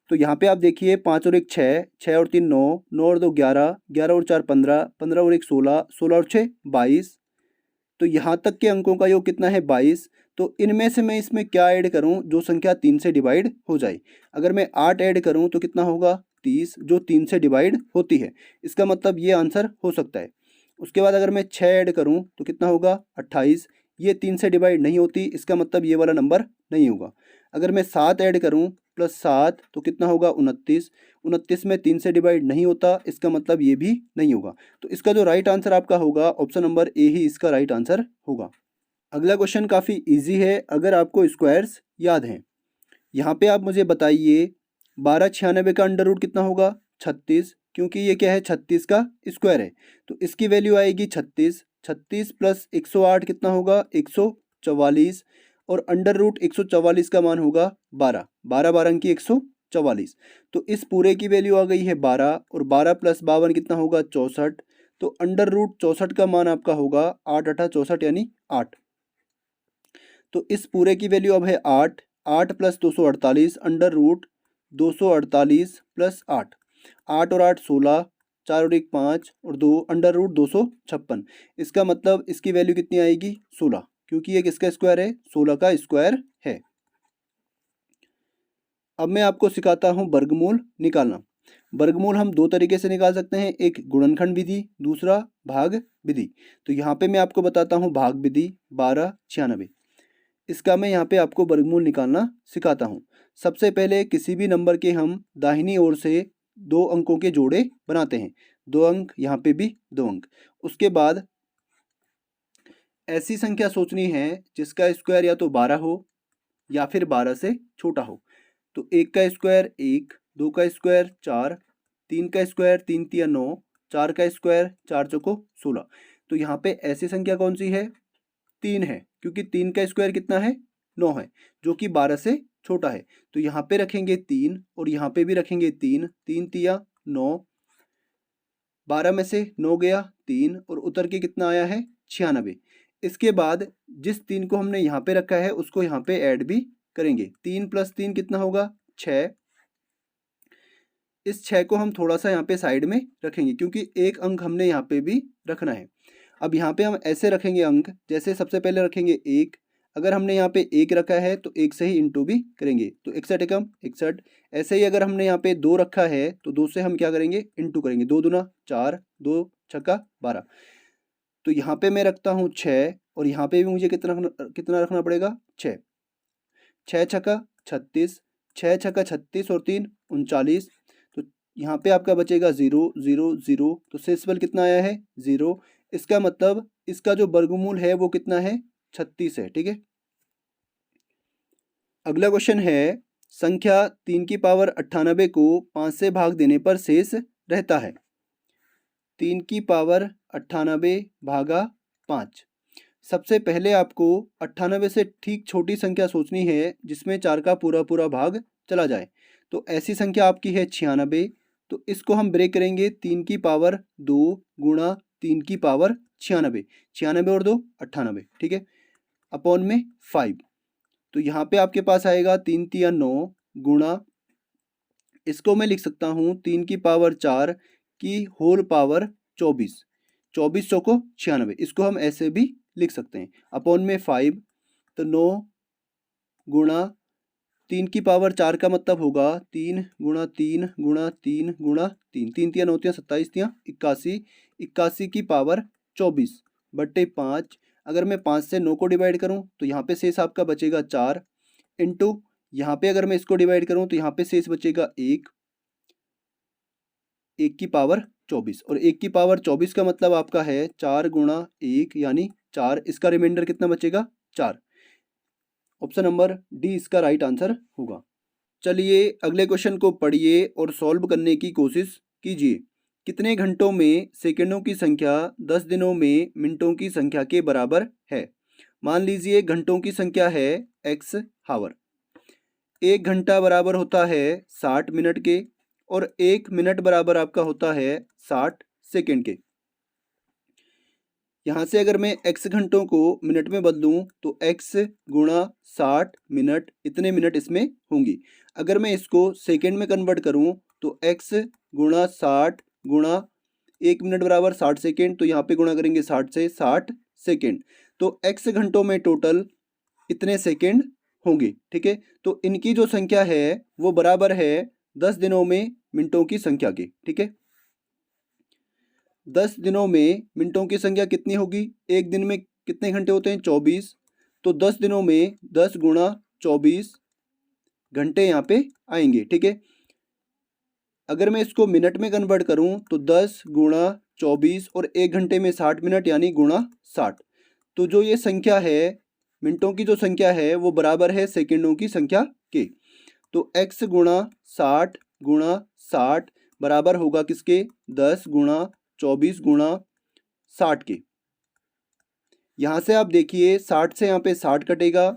तो यहाँ पे आप देखिए 5 और 1 6, 6 और 3 9, 9 और 2 11, 11 और 4 15, 15 और 1 16, 16 और 6 22। तो यहाँ तक के अंकों का योग कितना है 22। तो इनमें से मैं इसमें क्या ऐड करूँ जो संख्या 3 से डिवाइड हो जाए। अगर मैं 8 ऐड करूँ तो कितना होगा 30, जो 3 से डिवाइड होती है, इसका मतलब ये आंसर हो सकता है। उसके बाद अगर मैं 6 ऐड करूँ तो कितना होगा 28, ये 3 से डिवाइड नहीं होती, इसका मतलब ये वाला नंबर नहीं होगा। अगर मैं 7 ऐड करूँ +7 तो कितना होगा 29, 29 में 3 से डिवाइड नहीं होता, इसका मतलब ये भी नहीं होगा। तो इसका जो राइट आंसर आपका होगा ऑप्शन नंबर ए ही इसका राइट आंसर होगा। अगला क्वेश्चन काफ़ी इजी है अगर आपको स्क्वायर्स याद हैं। यहाँ पे आप मुझे बताइए 1296 का अंडर रूट कितना होगा 36, क्योंकि ये क्या है 36 का स्क्वायर है, तो इसकी वैल्यू आएगी 36। 36 + 108 कितना होगा 144 और अंडर रूट 144 का मान होगा 12, 12 12 की 108। 44। तो इस पूरे की वैल्यू आ गई है 12 और 12 + 52 कितना होगा 64। तो अंडर रूट 64 का मान आपका होगा 8 8 64 यानी 8। तो इस पूरे की वैल्यू अब है 8। 8 + 248 अंडर रूट 248 + 8। 8 और 8 16, 4 और 1 5 और 2 अंडर रूट 256। इसका मतलब इसकी वैल्यू कितनी आएगी 16, क्योंकि ये किसका स्क्वायर है 16 का स्क्वायर है। अब मैं आपको सिखाता हूँ वर्गमूल निकालना। वर्गमूल हम दो तरीके से निकाल सकते हैं, एक गुणनखंड विधि, दूसरा भाग विधि। तो यहाँ पे मैं आपको बताता हूँ भाग विधि 1296। इसका मैं यहाँ पे आपको वर्गमूल निकालना सिखाता हूँ। सबसे पहले किसी भी नंबर के हम दाहिनी ओर से 2 अंकों के जोड़े बनाते हैं। 2 अंक, यहाँ पे भी 2 अंक। उसके बाद ऐसी संख्या सोचनी है जिसका स्क्वायर या तो 12 हो या फिर 12 से छोटा हो। तो 1 का स्क्वायर 1, 2 का स्क्वायर 4, 3 का स्क्वायर 3 तिया 9, 4 का स्क्वायर 4 चौको 16। तो यहाँ पे ऐसी संख्या कौन सी है 3 है, क्योंकि 3 का स्क्वायर कितना है 9 है, जो कि 12 से छोटा है। तो यहाँ पे रखेंगे 3 और यहाँ पे भी रखेंगे 3, 3 तिया 9, 12 में से 9 गया 3 और उतर के कितना आया है 96। इसके बाद जिस 3 को हमने यहाँ पे रखा है उसको यहाँ पे ऐड भी करेंगे। 3 + 3 कितना होगा 6। इस 6 को हम थोड़ा सा यहाँ पे साइड में रखेंगे, क्योंकि एक अंक हमने यहाँ पे भी रखना है। अब यहाँ पे हम ऐसे रखेंगे अंक, जैसे सबसे पहले रखेंगे 1। अगर हमने यहाँ पे 1 रखा है तो 1 से ही इंटू भी करेंगे, तो 61 एकम 61। ऐसे ही अगर हमने यहाँ पे 2 रखा है तो 2 से हम क्या करेंगे इंटू करेंगे। 2 दूना 4, 2 छक्का 12। तो यहाँ पे मैं रखता हूँ 6 और यहाँ पे भी मुझे कितना रखना पड़ेगा 6। 6 छक्का 36, 6 छक्का 36 और 3 39। तो यहाँ पे आपका बचेगा 0 0 0। तो शेषफल कितना आया है 0। इसका मतलब इसका जो वर्गमूल है वो कितना है 36 है। ठीक है। अगला क्वेश्चन है, संख्या 3 की पावर 98 को 5 से भाग देने पर शेष रहता है। 3 की पावर 98 भागा 5। सबसे पहले आपको 98 से ठीक छोटी संख्या सोचनी है जिसमें 4 का पूरा पूरा भाग चला जाए। तो ऐसी संख्या आपकी है 96। तो इसको हम ब्रेक करेंगे 3 की पावर 2 गुणा 3 की पावर 96। 96 और 2 98। ठीक है, अपॉन में 5। तो यहाँ पे आपके पास आएगा 3 तिया 9 गुणा, इसको मैं लिख सकता हूँ 3 की पावर 4 की होल पावर 24। 24 चौको 96, इसको हम ऐसे भी लिख सकते हैं, अपॉन में 5। तो 9 गुणा 3 की पावर 4 का मतलब होगा 3 गुणा 3 गुणा 3 गुणा 3। 3 तिया 9 तिया 27 तिया 81। 81 की पावर 24 बट्टे 5। अगर मैं 5 से 9 को डिवाइड करूं तो यहाँ पे शेष आपका बचेगा 4, इंटू यहाँ पे अगर मैं इसको डिवाइड करूं तो यहाँ पे शेष बचेगा 1। 1 की पावर 24 और 1 की पावर 24 का मतलब आपका है 4 गुणा 1 यानी 4। इसका रिमाइंडर कितना बचेगा 4। ऑप्शन नंबर डी इसका राइट आंसर होगा। चलिए अगले क्वेश्चन को पढ़िए और सॉल्व करने की कोशिश कीजिए। कितने घंटों में सेकंडों की संख्या 10 दिनों में मिनटों की संख्या के बराबर है। मान लीजिए घंटों की संख्या है x हावर। 1 घंटा बराबर होता है 60 मिनट के और 1 मिनट बराबर आपका होता है 60 सेकंड के। यहाँ से अगर मैं x घंटों को मिनट में बदलूँ तो x गुणा 60 मिनट, इतने मिनट इसमें होंगी। अगर मैं इसको सेकंड में कन्वर्ट करूँ तो x गुणा 60 गुणा 1 मिनट बराबर 60 सेकेंड। तो यहाँ पे गुणा करेंगे 60 से 60 सेकेंड। तो x घंटों में टोटल इतने सेकेंड होंगे। ठीक है, तो इनकी जो संख्या है वो बराबर है 10 दिनों में मिनटों की संख्या के। ठीक है, 10 दिनों में मिनटों की संख्या कितनी होगी, एक दिन में कितने घंटे होते हैं 24। तो 10 दिनों में 10 गुणा 24 घंटे यहाँ पे आएंगे। ठीक है, अगर मैं इसको मिनट में कन्वर्ट करूँ तो 10 गुणा 24 और 1 घंटे में 60 मिनट यानी गुणा 60। तो जो ये संख्या है मिनटों की जो संख्या है वो बराबर है सेकेंडों की संख्या के। तो x गुणा 60 गुणा 60 बराबर होगा किसके 10 गुणा 24 गुणा 60 के। यहाँ से आप देखिए 60 से यहाँ पे 60 कटेगा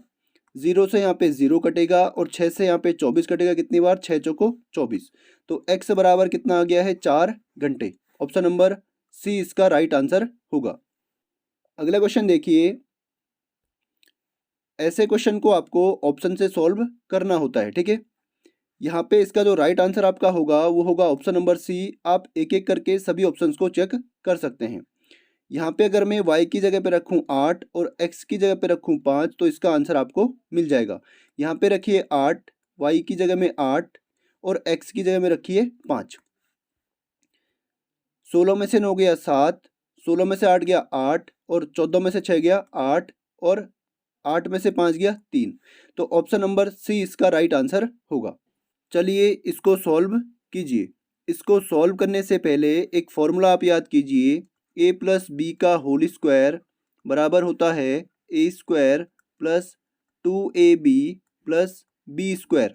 0 से यहाँ पे 0 कटेगा और 6 से यहाँ पे 24 कटेगा। कितनी बार? 6 चौको 24। तो x बराबर कितना आ गया है? 4 घंटे। ऑप्शन नंबर सी इसका राइट आंसर होगा। अगला क्वेश्चन देखिए, ऐसे क्वेश्चन को आपको ऑप्शन से सॉल्व करना होता है, ठीक है। यहाँ पे इसका जो राइट आंसर आपका होगा वो होगा ऑप्शन नंबर सी। आप एक एक करके सभी ऑप्शंस को चेक कर सकते हैं। यहाँ पे अगर मैं y की जगह पे रखूँ 8 और x की जगह पे रखूँ 5 तो इसका आंसर आपको मिल जाएगा। यहाँ पे रखिए 8, y की जगह में 8 और x की जगह में रखिए 5। 16 में से 9 गया 7, 16 में से 8 गया 8 और 14 में से 6 गया 8 और 8 में से 5 गया 3। तो ऑप्शन नंबर सी इसका राइट आंसर होगा। चलिए इसको सॉल्व कीजिए। इसको सॉल्व करने से पहले एक फॉर्मूला आप याद कीजिए, ए प्लस बी का होल स्क्वायर बराबर होता है A square plus 2ab plus B square.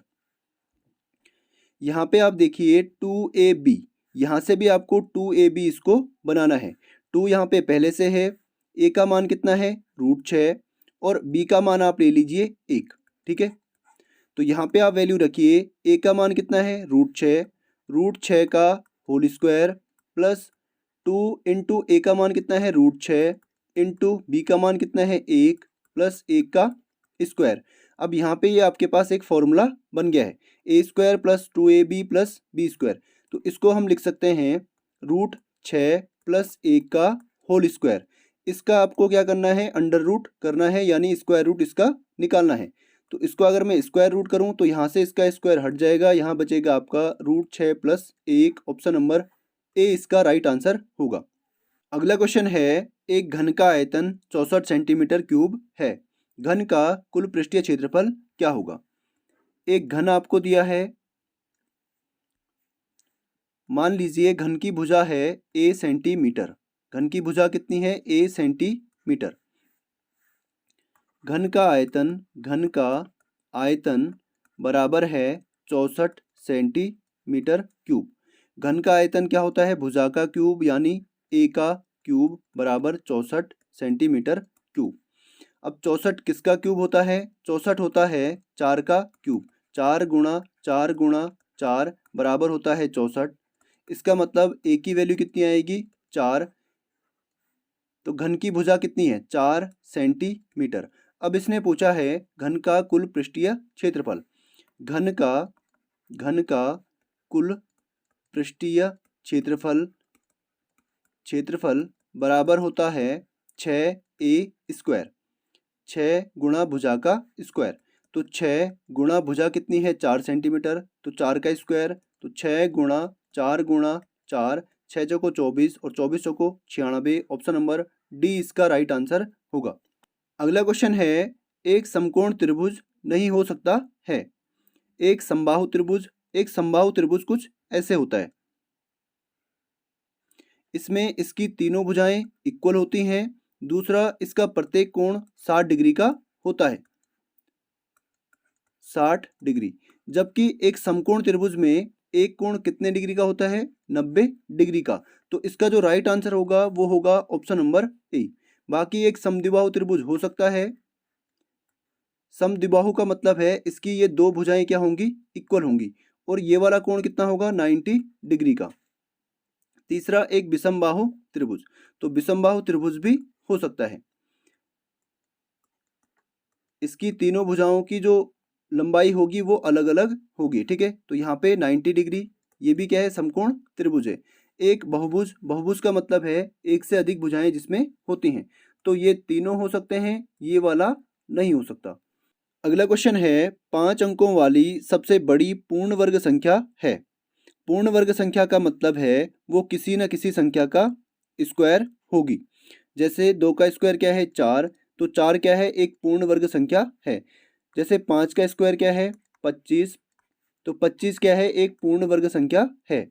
यहाँ पे आप देखिए 2ab, यहाँ से भी आपको 2ab इसको बनाना है। 2 यहाँ पे पहले से है, a का मान कितना है? √6 और b का मान आप ले लीजिए 1, ठीक है। तो यहाँ पे आप वैल्यू रखिए, a का मान कितना है? √6, √6 का whole square plus 2 into a का मान कितना है? √6 इंटू b का मान कितना है? 1 प्लस 1 का स्क्वायर। अब यहाँ पे ये आपके पास एक फॉर्मूला बन गया है, a square plus 2ab plus B square. तो इसको हम लिख सकते हैं √6 प्लस 1 का होल स्क्वायर। इसका आपको क्या करना है? अंडर रूट करना है, यानी स्क्वायर रूट इसका निकालना है। तो इसको अगर मैं स्क्वायर रूट करूँ तो यहाँ से इसका स्क्वायर हट जाएगा, यहाँ बचेगा आपका √6 प्लस 1। ऑप्शन नंबर ए इसका राइट आंसर होगा। अगला क्वेश्चन है, एक घन का आयतन 64 सेंटीमीटर क्यूब है। घन का कुल पृष्ठीय क्षेत्रफल क्या होगा? एक घन आपको दिया है, मान लीजिए घन की भुजा है a सेंटीमीटर। घन की भुजा कितनी है? a centimetre. घन का आयतन बराबर है 64 सेंटीमीटर क्यूब। घन का आयतन क्या होता है? भुजा का क्यूब, यानी a का क्यूब बराबर 64 सेंटीमीटर क्यूब। अब 64 किसका क्यूब होता है? 64 होता है 4 का क्यूब। 4 गुणा 4 गुणा 4 बराबर होता है 64। इसका मतलब a की वैल्यू कितनी आएगी? 4। तो घन की भुजा कितनी है? 4 सेंटीमीटर। अब इसने पूछा है घन का कुल पृष्ठीय क्षेत्रफल। घन का कुल पृष्ठीय क्षेत्रफल बराबर होता है 6a स्क्वायर। 6 गुणा भुजा का स्क्वायर। तो 6 गुणा भुजा कितनी है? 4 सेंटीमीटर, तो 4 का स्क्वायर। तो 6 गुणा 4 गुणा 4, 6 चौको 24 और 24 चौको 96। ऑप्शन नंबर डी इसका राइट आंसर होगा। अगला क्वेश्चन है, एक समकोण त्रिभुज नहीं हो सकता है। एक समबाहु त्रिभुज कुछ ऐसे होता है। इसमें इसकी तीनों भुजाएं इक्वल होती हैं। दूसरा, इसका प्रत्येक कोण 60 डिग्री का होता है, 60 डिग्री। जबकि एक समकोण त्रिभुज में एक कोण कितने डिग्री का होता है? 90 डिग्री का। तो इसका जो राइट आंसर होगा वो होगा ऑप्शन नंबर ए। बाकी एक समद्विबाहु त्रिभुज हो सकता है। समद्विबाहु का मतलब है इसकी ये दो भुजाएं क्या होंगी? इक्वल होंगी। और ये वाला कोण कितना होगा? 90 डिग्री का। तीसरा, एक विषमबाहु त्रिभुज। तो विषमबाहु त्रिभुज भी हो सकता है। इसकी तीनों भुजाओं की जो लंबाई होगी वो अलग अलग होगी, ठीक है। तो यहाँ पे 90 डिग्री, ये भी क्या है? समकोण त्रिभुज है। एक बहुभुज का मतलब है एक से अधिक भुजाएं जिसमें होती हैं। तो ये तीनों हो सकते हैं, ये वाला नहीं हो सकता। अगला क्वेश्चन है, 5 अंकों वाली सबसे बड़ी पूर्ण वर्ग संख्या है। पूर्ण वर्ग संख्या का मतलब है वो किसी न किसी संख्या का स्क्वायर होगी। जैसे 2 का स्क्वायर क्या है? 4। तो 4 क्या है? एक पूर्ण वर्ग संख्या है। जैसे 5 का स्क्वायर क्या है? 25। तो 25 क्या है? एक पूर्ण वर्ग संख्या है।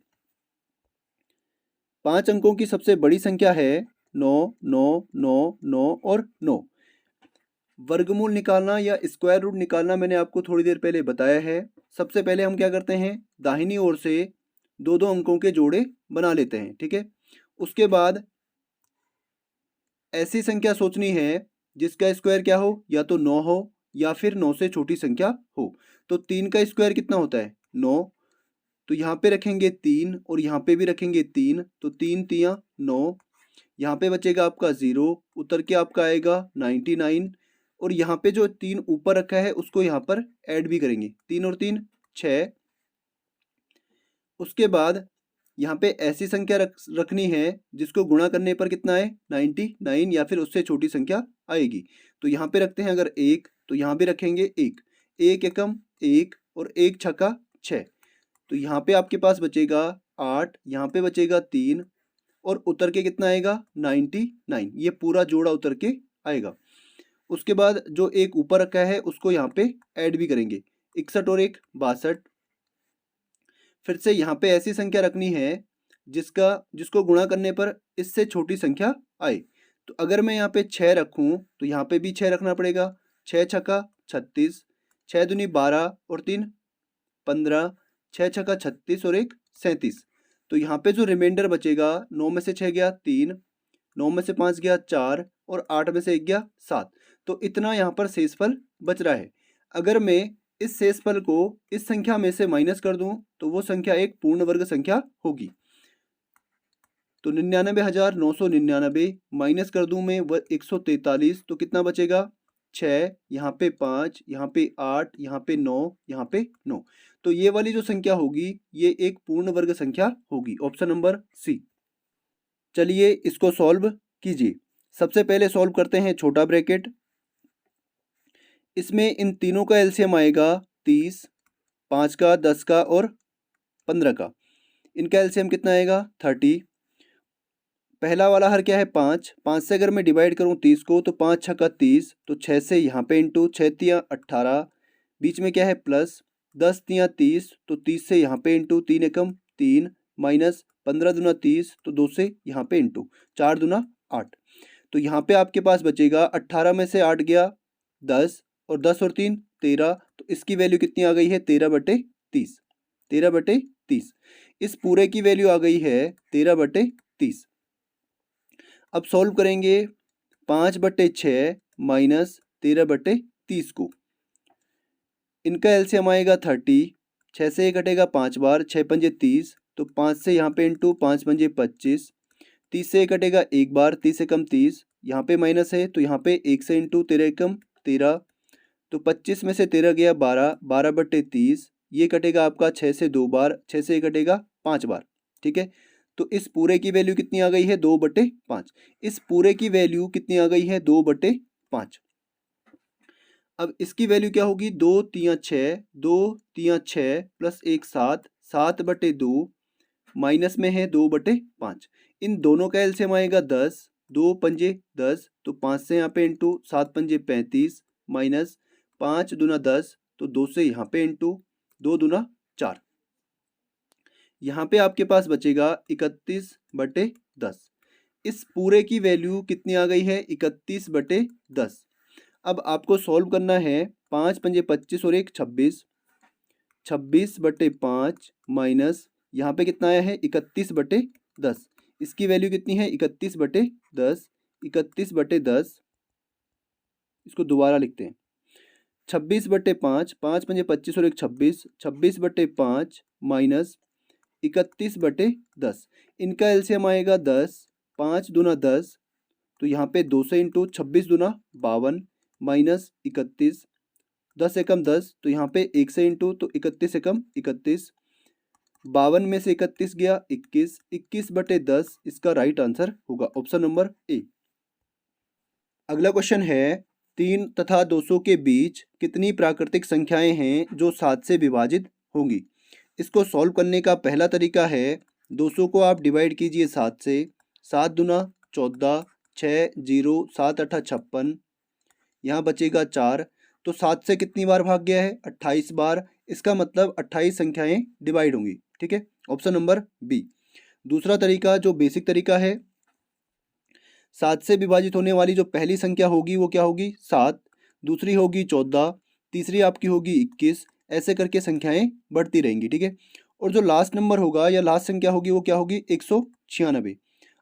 5 अंकों की सबसे बड़ी संख्या है 9, 9, 9, 9 और 9। वर्गमूल निकालना या स्क्वायर रूट निकालना मैंने आपको थोड़ी देर पहले बताया है। सबसे पहले हम क्या करते हैं? दाहिनी ओर से दो दो अंकों के जोड़े बना लेते हैं, ठीक है। उसके बाद ऐसी संख्या सोचनी है जिसका स्क्वायर क्या हो? या तो 9 हो या फिर 9 से छोटी संख्या हो। तो 3 का स्क्वायर कितना होता है? 9। तो यहाँ पे रखेंगे 3 और यहाँ पे भी रखेंगे 3, तो 3 तियाँ 9। यहाँ पे बचेगा आपका 0, उतर के आपका आएगा 99। और यहाँ पे जो 3 ऊपर रखा है उसको यहाँ पर ऐड भी करेंगे, 3 और 3 6। उसके बाद यहाँ पे ऐसी संख्या रखनी है जिसको गुणा करने पर कितना है? 99 या फिर उससे छोटी संख्या आएगी। तो यहाँ पे रखते हैं अगर 1, तो यहाँ भी रखेंगे 1। 1 एकम 1 और 1 छक्का 6। तो यहाँ पे आपके पास बचेगा 8, यहाँ पे बचेगा 3 और उतर के कितना आएगा? 99। ये पूरा जोड़ा उतर के आएगा। उसके बाद जो एक ऊपर रखा है उसको यहाँ पे ऐड भी करेंगे, 61 और 1 62। फिर से यहाँ पे ऐसी संख्या रखनी है जिसको गुणा करने पर इससे छोटी संख्या आए। तो अगर मैं यहाँ पे 6 रखूँ तो यहाँ पे भी 6 रखना पड़ेगा। 6 छक्का 36, 6 दूनी 12 और 3 15, 6 छक्का 36 और 1 37। तो यहाँ पे जो रिमाइंडर बचेगा, 9 में से 6 गया 3, 9 में से 5 गया 4 और 8 में से 1 गया 7। तो इतना यहाँ पर शेषफल बच रहा है। अगर मैं इस शेषफल को इस संख्या में से माइनस कर दूं तो वो संख्या एक पूर्ण वर्ग संख्या होगी। तो 99,999 माइनस कर दूं मैं 143, तो कितना बचेगा? 6, यहाँ पे 5, यहाँ पे 8, यहाँ पे 9, यहाँ पे 9। तो ये वाली जो संख्या होगी ये एक पूर्ण वर्ग संख्या होगी, ऑप्शन नंबर सी। चलिए इसको सॉल्व कीजिए। सबसे पहले सॉल्व करते हैं छोटा ब्रैकेट। इसमें इन तीनों का एलसीएम आएगा 30, 5 का, 10 का और 15 का। इनका एलसीएम कितना आएगा? 30। पहला वाला हर क्या है? 5। 5 से अगर मैं डिवाइड करूँ 30 को तो 5 छक्का 30, तो 6 से यहाँ पे इंटू 6 तियाँ 18, बीच में क्या है? प्लस 10 तियाँ 30, तो 30 से यहाँ पे इंटू 3 एकम 3 माइनस 15 दूना 30, तो 2 से यहाँ पे इंटू 4 दूना 8। तो यहाँ पे आपके पास बचेगा 18 में से 8 गया 10 और 10 और 3 13, तो इसकी वैल्यू कितनी आ गई है? 13/30। 13/30। इस पूरे की वैल्यू आ गई है 13/30। अब सॉल्व करेंगे 5/6 माइनस 13/30 को। इनका एलसीएम आएगा 30। 6 से 1 घटेगा 5 बार, 6 पंजे 30, तो 5 से यहाँ पे इंटू 5 पंजे 25। 30 से 1 घटेगा 1 बार, 30 एकम 30, यहाँ पे माइनस है तो यहाँ पे 1 से इंटू 13 एकम 13, तो 25 में से 13 गया 12, 12/30। ये कटेगा आपका 6 से 2 बार, 6 से 1 कटेगा 5 बार। ठीक है, तो इस पूरे की वैल्यू कितनी आ गई है? 2/5। इस पूरे की वैल्यू कितनी आ गई है? 2/5। अब इसकी वैल्यू क्या होगी? 2 तियाँ 6, 2 तियाँ 6 प्लस 1 7, 7/2 माइनस में है 2/5। इन दोनों का एलसीएम आएगा 10, 2 पंजे 10, तो 5 से यहाँ पे इंटू 7 पंजे 35 माइनस 5 दूना 10, तो 2 से यहाँ पे इंटू 2 दूना 4। यहाँ पे आपके पास बचेगा 31/10। इस पूरे की वैल्यू कितनी आ गई है? 31/10। अब आपको सॉल्व करना है 5 पंजे 25 और 1 26। 26/5 माइनस यहाँ पे कितना आया है? 31/10। इसकी वैल्यू कितनी है? 31/10। 31/10 इसको दोबारा लिखते हैं। 26/5, 5 पंजे 25 और 1 26, 26/5 माइनस 31/10। इनका एलसीएम आएगा 10, 5 दूना 10, तो यहाँ पे 2 से इंटू 26 दूना 52 माइनस 31, 10 एकम 10, तो यहाँ पे 1 से इंटू, तो 31 एकम 31, 52 में से 31 गया 21, 21/10 इसका राइट आंसर होगा, ऑप्शन नंबर ए। अगला क्वेश्चन है 3 तथा 200 के बीच कितनी प्राकृतिक संख्याएं हैं जो 7 से विभाजित होंगी। इसको सॉल्व करने का पहला तरीका है 200 को आप डिवाइड कीजिए 7 से। 7 दूना 14, 6 0 7 8 56, यहाँ बचेगा 4। तो 7 से कितनी बार भाग गया है? 28 बार। इसका मतलब 28 संख्याएं डिवाइड होंगी। ठीक है, ऑप्शन नंबर बी। दूसरा तरीका जो बेसिक तरीका है, 7 से विभाजित होने वाली जो पहली संख्या होगी वो क्या होगी? 7, दूसरी होगी 14, तीसरी आपकी होगी 21, ऐसे करके संख्याएं बढ़ती रहेंगी। ठीक है, और जो लास्ट नंबर होगा या लास्ट संख्या होगी वो क्या होगी? 196।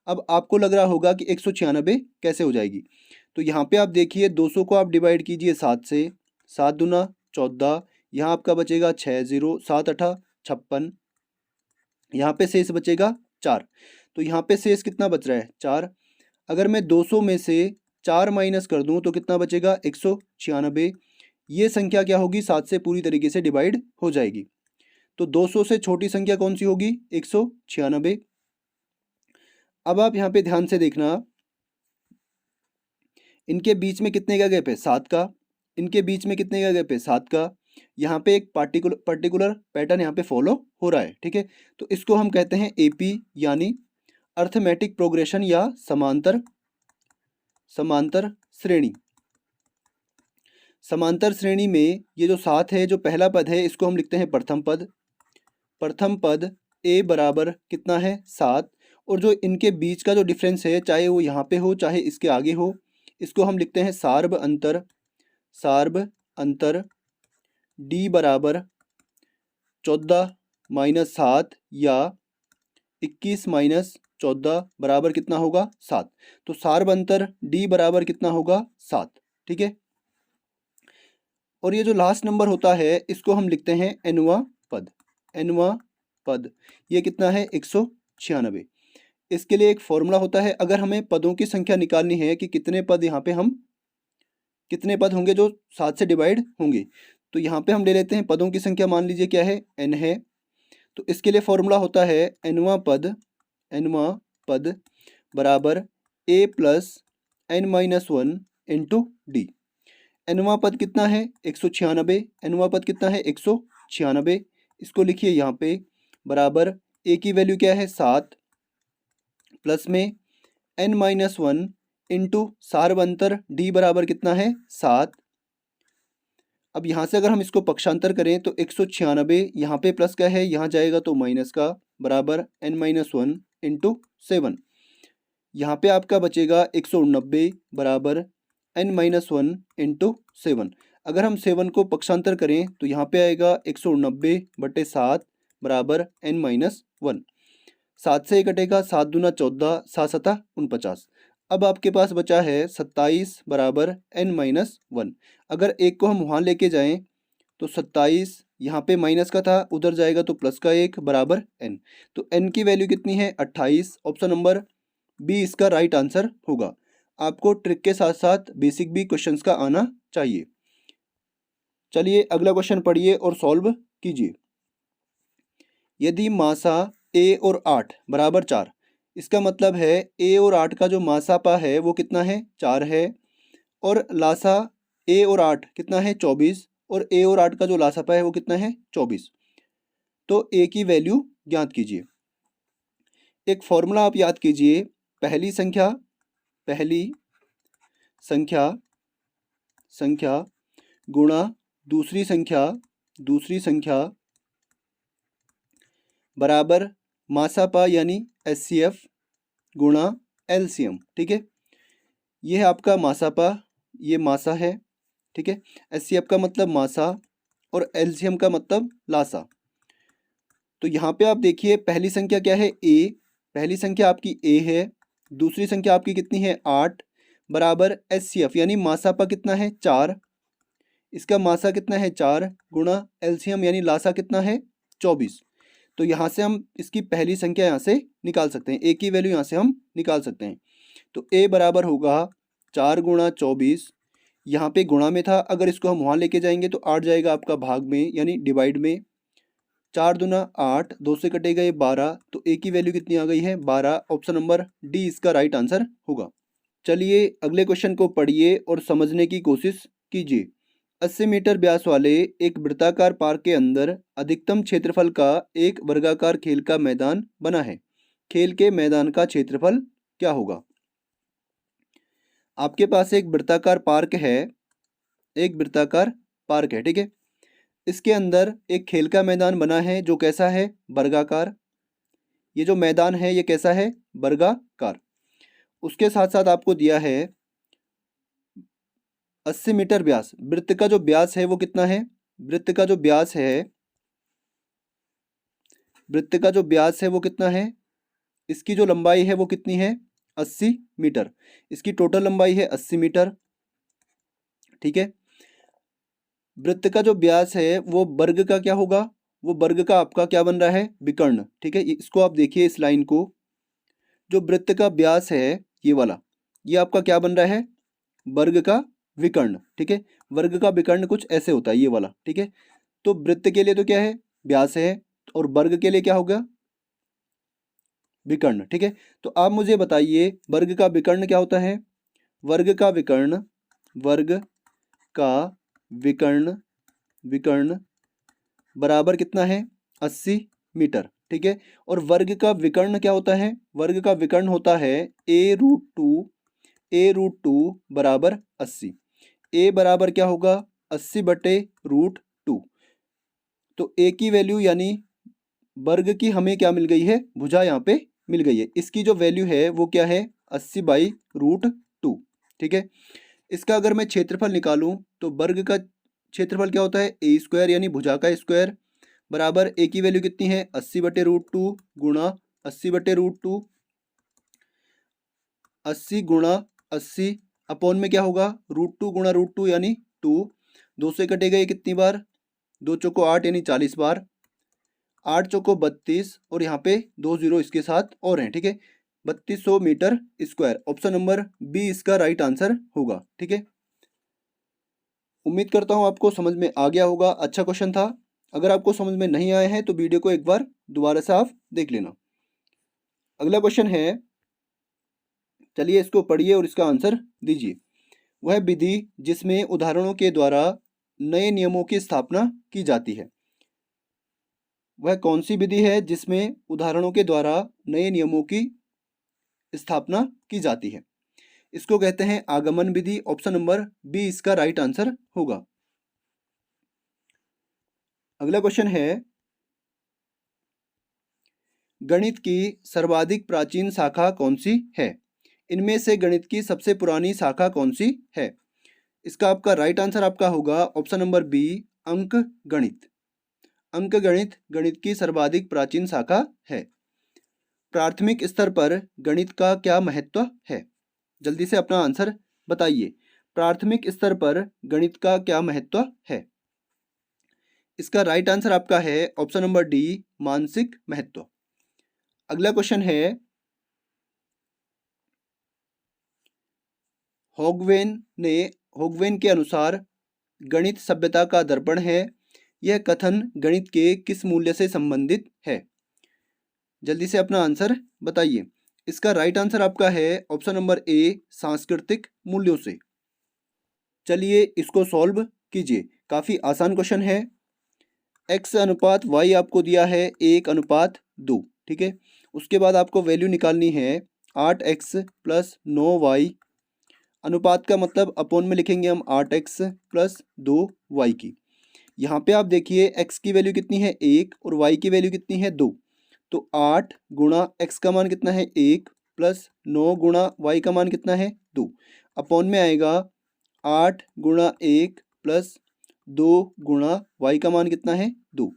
अब आपको लग रहा होगा कि 196 कैसे हो जाएगी। तो यहाँ पे आप देखिए 200 को आप डिवाइड कीजिए 7 से। 7 दूना 14, यहाँ आपका बचेगा 6 0, 7 8 56, यहाँ पे शेष बचेगा 4। तो यहाँ पे शेष कितना बच रहा है 4। अगर मैं 200 में से 4 माइनस कर दूँ तो कितना बचेगा 196। ये संख्या क्या होगी 7 से पूरी तरीके से डिवाइड हो जाएगी। तो 200 से छोटी संख्या कौन सी होगी 196। अब आप यहाँ पे ध्यान से देखना, इनके बीच में कितने का गैप है 7 का, इनके बीच में कितने का गैप है 7 का। यहाँ पे एक पर्टिकुलर पैटर्न यहाँ पे फॉलो हो रहा है, ठीक है। तो इसको हम कहते हैं एपी यानी अर्थमेटिक प्रोग्रेशन या समांतर श्रेणी। समांतर श्रेणी में ये जो 7 है, जो पहला पद है इसको हम लिखते हैं प्रथम पद। प्रथम पद ए बराबर कितना है 7, और जो इनके बीच का जो डिफरेंस है चाहे वो यहाँ पे हो चाहे इसके आगे हो, इसको हम लिखते हैं सार्व अंतर डी बराबर 14 माइनस 7 या 21 माइनस 14 बराबर कितना होगा 7। तो सार्व अंतर डी बराबर कितना होगा 7, ठीक है। और ये जो लास्ट नंबर होता है इसको हम लिखते हैं nवां पद। ये कितना है 196। इसके लिए एक फॉर्मूला होता है, अगर हमें पदों की संख्या निकालनी है कि कितने पद यहाँ पे कितने पद होंगे जो 7 से डिवाइड होंगे, तो यहाँ पे हम ले लेते हैं पदों की संख्या, मान लीजिए क्या है n है। तो इसके लिए फॉर्मूला होता है nवां पद बराबर a plus n-1 into D. nवां पद कितना है 196, nवां पद कितना है 196। इसको लिखिए यहाँ पे बराबर a की वैल्यू क्या है 7 प्लस में n-1 इंटू सार्व अंतर d बराबर कितना है 7। अब यहाँ से अगर हम इसको पक्षांतर करें तो 196 यहाँ पे प्लस का है, यहाँ जाएगा तो माइनस का, बराबर n-1 इंटू 7। यहाँ पे आपका बचेगा 189 बराबर n-1 इंटू 7। अगर हम 7 को पक्षांतर करें तो यहाँ पे आएगा 189/7 बराबर n-1। 7 से कटेगा 7 दूना 14, 7 7 49। अब आपके पास बचा है 27 बराबर n-1। अगर एक को हम वहाँ लेके जाएं तो 27 यहाँ पे माइनस का था, उधर जाएगा तो प्लस का 1 बराबर n। तो n की वैल्यू कितनी है 28। ऑप्शन नंबर बी इसका राइट आंसर होगा। आपको ट्रिक के साथ साथ बेसिक भी क्वेश्चंस का आना चाहिए। चलिए अगला क्वेश्चन पढ़िए और सॉल्व कीजिए। यदि मासा a और 8 बराबर 4, इसका मतलब है a और 8 का जो मासापा है वो कितना है 4 है, और लासा a और 8 कितना है 24, और a और 8 का जो लासापा है वो कितना है 24। तो a की वैल्यू ज्ञात कीजिए। एक फॉर्मूला आप याद कीजिए, पहली संख्या गुणा दूसरी संख्या बराबर मासापा यानी HCF गुणा LCM, ठीक है। ये है आपका मासापा, ये मासा है, ठीक है। HCF का मतलब मासा और LCM का मतलब लासा। तो यहाँ पे आप देखिए पहली संख्या क्या है a, पहली संख्या आपकी a है, दूसरी संख्या आपकी कितनी है 8 बराबर HCF यानी मासापा कितना है 4, इसका मासा कितना है 4 गुणा LCM यानी लासा कितना है 24। तो यहाँ से हम इसकी पहली संख्या यहाँ से निकाल सकते हैं, a की वैल्यू यहाँ से हम निकाल सकते हैं। तो a बराबर होगा 4 गुणा 24, यहाँ पे गुणा में था, अगर इसको हम वहाँ लेके जाएंगे तो 8 जाएगा आपका भाग में यानी डिवाइड में। 4 दूना 8, 2 से कटेगा ये 12, तो a की वैल्यू कितनी आ गई है 12। ऑप्शन नंबर डी इसका राइट आंसर होगा। चलिए अगले क्वेश्चन को पढ़िए और समझने की कोशिश कीजिए। 80 मीटर व्यास वाले एक वृत्ताकार पार्क के अंदर अधिकतम क्षेत्रफल का एक वर्गाकार खेल का मैदान बना है। खेल के मैदान का क्षेत्रफल क्या होगा। आपके पास एक वृत्ताकार पार्क है, ठीक है। इसके अंदर एक खेल का मैदान बना है जो कैसा है वर्गाकार। ये जो मैदान है ये कैसा है वर्गाकार। उसके साथ साथ आपको दिया है 80 मीटर व्यास। वृत्त का जो व्यास है वो कितना है, वृत्त का जो व्यास है वो कितना है, इसकी जो लंबाई है वो कितनी है 80 मीटर। इसकी टोटल लंबाई है 80 मीटर, ठीक है। वृत्त का जो व्यास है वो वर्ग का क्या होगा, वो वर्ग का आपका क्या बन रहा है, विकर्ण। ठीक है, इसको आप देखिए इस लाइन को, जो वृत्त का व्यास है ये वाला, ये आपका क्या बन रहा है, वर्ग का विकर्ण। ठीक है, वर्ग का विकर्ण कुछ ऐसे होता है ये वाला। ठीक है, तो वृत्त के लिए तो क्या है, व्यास है, और वर्ग के लिए क्या होगा, विकर्ण। ठीक है, तो आप मुझे बताइए वर्ग का विकर्ण क्या होता है। वर्ग का विकर्ण, वर्ग का विकर्ण, विकर्ण बराबर कितना है, 80 मीटर। ठीक है, और वर्ग का विकर्ण क्या होता है, वर्ग का विकर्ण होता है a√2, a√2 बराबर 80। a बराबर क्या होगा, 80/√2। तो a की वैल्यू यानी वर्ग की हमें क्या मिल गई है, भुजा यहाँ पे मिल गई है। इसकी जो वैल्यू है वो क्या है, 80/√2। ठीक है, इसका अगर मैं क्षेत्रफल निकालूं तो वर्ग का क्षेत्रफल क्या होता है, a² यानी भुजा का स्क्वायर बराबर a की वैल्यू कितनी है, 80/√2 गुणा 80/√2, 80 गुणा 80 अपॉन में क्या होगा, √2 गुणा √2 यानी 2। 2 से कटेगा ये कितनी बार, 2 चौको 8 यानी 40 बार, 8 चौको 32, और यहाँ पे 2 जीरो इसके साथ और हैं। ठीक है, 3200 metre square. Option number B इसका राइट आंसर होगा। ठीक है, उम्मीद करता हूँ आपको समझ में आ गया होगा, अच्छा क्वेश्चन था। अगर आपको समझ में नहीं आया है तो वीडियो को एक बार दोबारा से आप देख लेना। अगला क्वेश्चन है, चलिए इसको पढ़िए और इसका आंसर दीजिए। वह विधि जिसमें उदाहरणों के द्वारा नए नियमों की स्थापना की जाती है, वह कौन सी विधि है जिसमें उदाहरणों के द्वारा नए नियमों की स्थापना की जाती है। इसको कहते हैं आगमन विधि। ऑप्शन नंबर बी इसका राइट आंसर होगा। अगला क्वेश्चन है, गणित की सर्वाधिक प्राचीन शाखा कौन सी है, इनमें से गणित की सबसे पुरानी शाखा कौन सी है। इसका आपका राइट आंसर आपका होगा ऑप्शन नंबर बी, अंक गणित। अंक गणित गणित की सर्वाधिक प्राचीन शाखा है। प्राथमिक स्तर पर गणित का क्या महत्व है, जल्दी से अपना आंसर बताइए। प्राथमिक स्तर पर गणित का क्या महत्व है। इसका राइट आंसर आपका है ऑप्शन नंबर डी, मानसिक महत्व। अगला क्वेश्चन है, होगवेन के अनुसार गणित सभ्यता का दर्पण है, यह कथन गणित के किस मूल्य से संबंधित है। जल्दी से अपना आंसर बताइए। इसका राइट आंसर आपका है ऑप्शन नंबर ए, सांस्कृतिक मूल्यों से। चलिए इसको सॉल्व कीजिए, काफ़ी आसान क्वेश्चन है। x अनुपात y आपको दिया है 1:2। ठीक है, उसके बाद आपको वैल्यू निकालनी है 8x + 9y। अनुपात का मतलब अपॉन में लिखेंगे हम 8x + 2y की। यहाँ पे आप देखिए x की वैल्यू कितनी है 1 और y की वैल्यू कितनी है 2। तो 8 गुणा x का मान कितना है 1 प्लस 9 गुणा y का मान कितना है 2। अपॉन में आएगा 8 गुणा 1 प्लस 2 गुणा y का मान कितना है 2।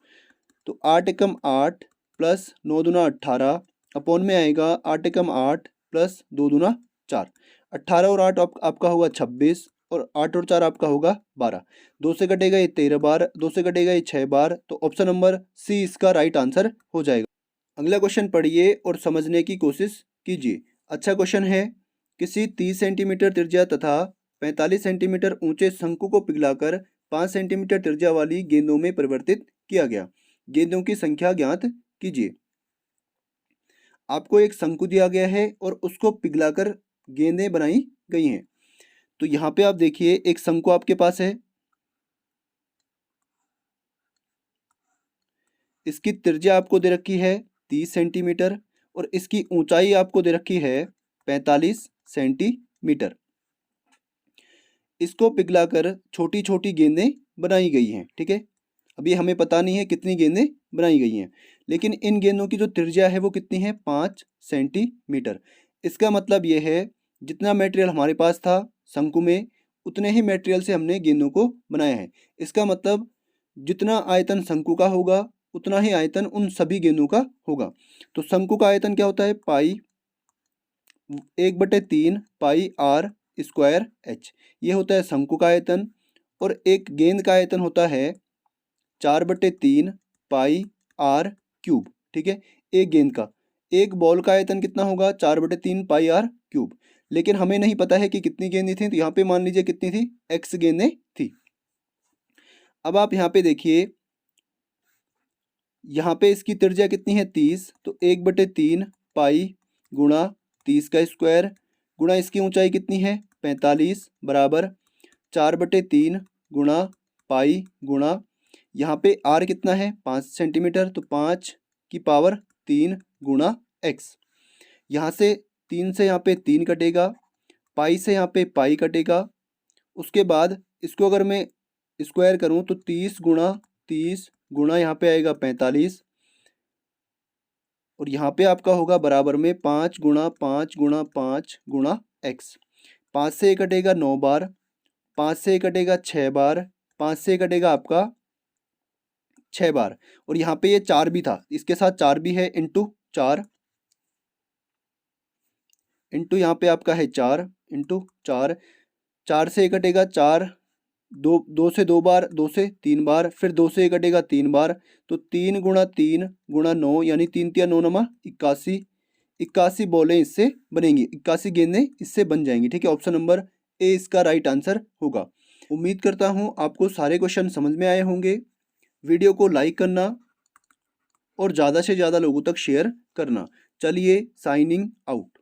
तो 8 एकम 8 प्लस 9 दूना 18, अपॉन में आएगा 8 एकम 8 प्लस 2 दूना 4। 18 और 8 आपका होगा 26, और 8 और 4 आपका होगा 12। 2 से कटेगा ये 13 बार, 2 से कटेगा ये 6 बार। तो ऑप्शन नंबर सी इसका राइट आंसर हो जाएगा। अगला क्वेश्चन पढ़िए और समझने की कोशिश कीजिए। अच्छा क्वेश्चन है, किसी 30 सेंटीमीटर त्रिज्या तथा 45 सेंटीमीटर ऊंचे शंकु को पिघलाकर 5 सेंटीमीटर त्रिज्या वाली गेंदों में परिवर्तित किया गया। गेंदों की संख्या ज्ञात कीजिए। आपको एक शंकु दिया गया है और उसको पिघलाकर गेंदें बनाई गई हैं। तो यहाँ पे आप देखिए एक शंकु आपके पास है, इसकी त्रिज्या आपको दे रखी है 30 सेंटीमीटर और इसकी ऊंचाई आपको दे रखी है 45 सेंटीमीटर। इसको पिघलाकर छोटी छोटी गेंदें बनाई गई हैं। ठीक है, अभी हमें पता नहीं है कितनी गेंदें बनाई गई हैं, लेकिन इन गेंदों की जो त्रिज्या है वो कितनी है 5 सेंटीमीटर। इसका मतलब ये है जितना मटेरियल हमारे पास था शंकु में, उतने ही मटेरियल से हमने गेंदों को बनाया है। इसका मतलब जितना आयतन शंकु का होगा उतना ही आयतन उन सभी गेंदों का होगा। तो शंकु का आयतन क्या होता है, पाई 1/3 पाई r² h, ये होता है शंकु का आयतन। और एक गेंद का आयतन होता है 4/3 पाई आर क्यूब। ठीक है, एक गेंद का, एक बॉल का आयतन कितना होगा 4/3 पाई आर क्यूब। लेकिन हमें नहीं पता है कि कितनी गेंदें थी, तो यहाँ पे मान लीजिए कितनी थी, x गेंदें थी। अब आप यहाँ पे देखिए, यहाँ पे इसकी त्रिज्या कितनी है 30, तो 1/3 पाई गुणा 30 का स्क्वायर गुणा इसकी ऊंचाई कितनी है 45 बराबर 4/3 गुणा पाई गुणा यहाँ पे r कितना है 5 सेंटीमीटर, तो 5 की पावर 3 गुणा x। यहाँ से 3 से यहाँ पे 3 कटेगा, पाई से यहाँ पे पाई कटेगा। उसके बाद इसको अगर मैं स्क्वायर करूँ तो 30 गुणा यहाँ पे आएगा 45 और यहाँ पे आपका होगा बराबर में 5 गुणा 5 गुणा 5 गुणा x। 5 से कटेगा 9 बार, 5 से कटेगा 6 बार, 5 से कटेगा आपका 6 बार और यहाँ पे ये 4 भी था, इसके साथ 4 भी है, इंटू 4 इंटू यहाँ पे आपका है 4 इंटू 4। 4 से कटेगा 4, 2 से 2 बार, 2 से 3 बार, फिर 2 से कटेगा 3 बार, तो 3 गुणा 3 गुणा 9 यानी 3 तिया 9 नमा 81। 81 बॉलें इससे बनेंगी, 81 गेंदें इससे बन जाएंगी। ठीक है, ऑप्शन नंबर ए इसका राइट आंसर होगा। उम्मीद करता हूँ आपको सारे क्वेश्चन समझ में आए होंगे। वीडियो को लाइक करना और ज़्यादा से ज़्यादा लोगों तक शेयर करना। चलिए, साइनिंग आउट।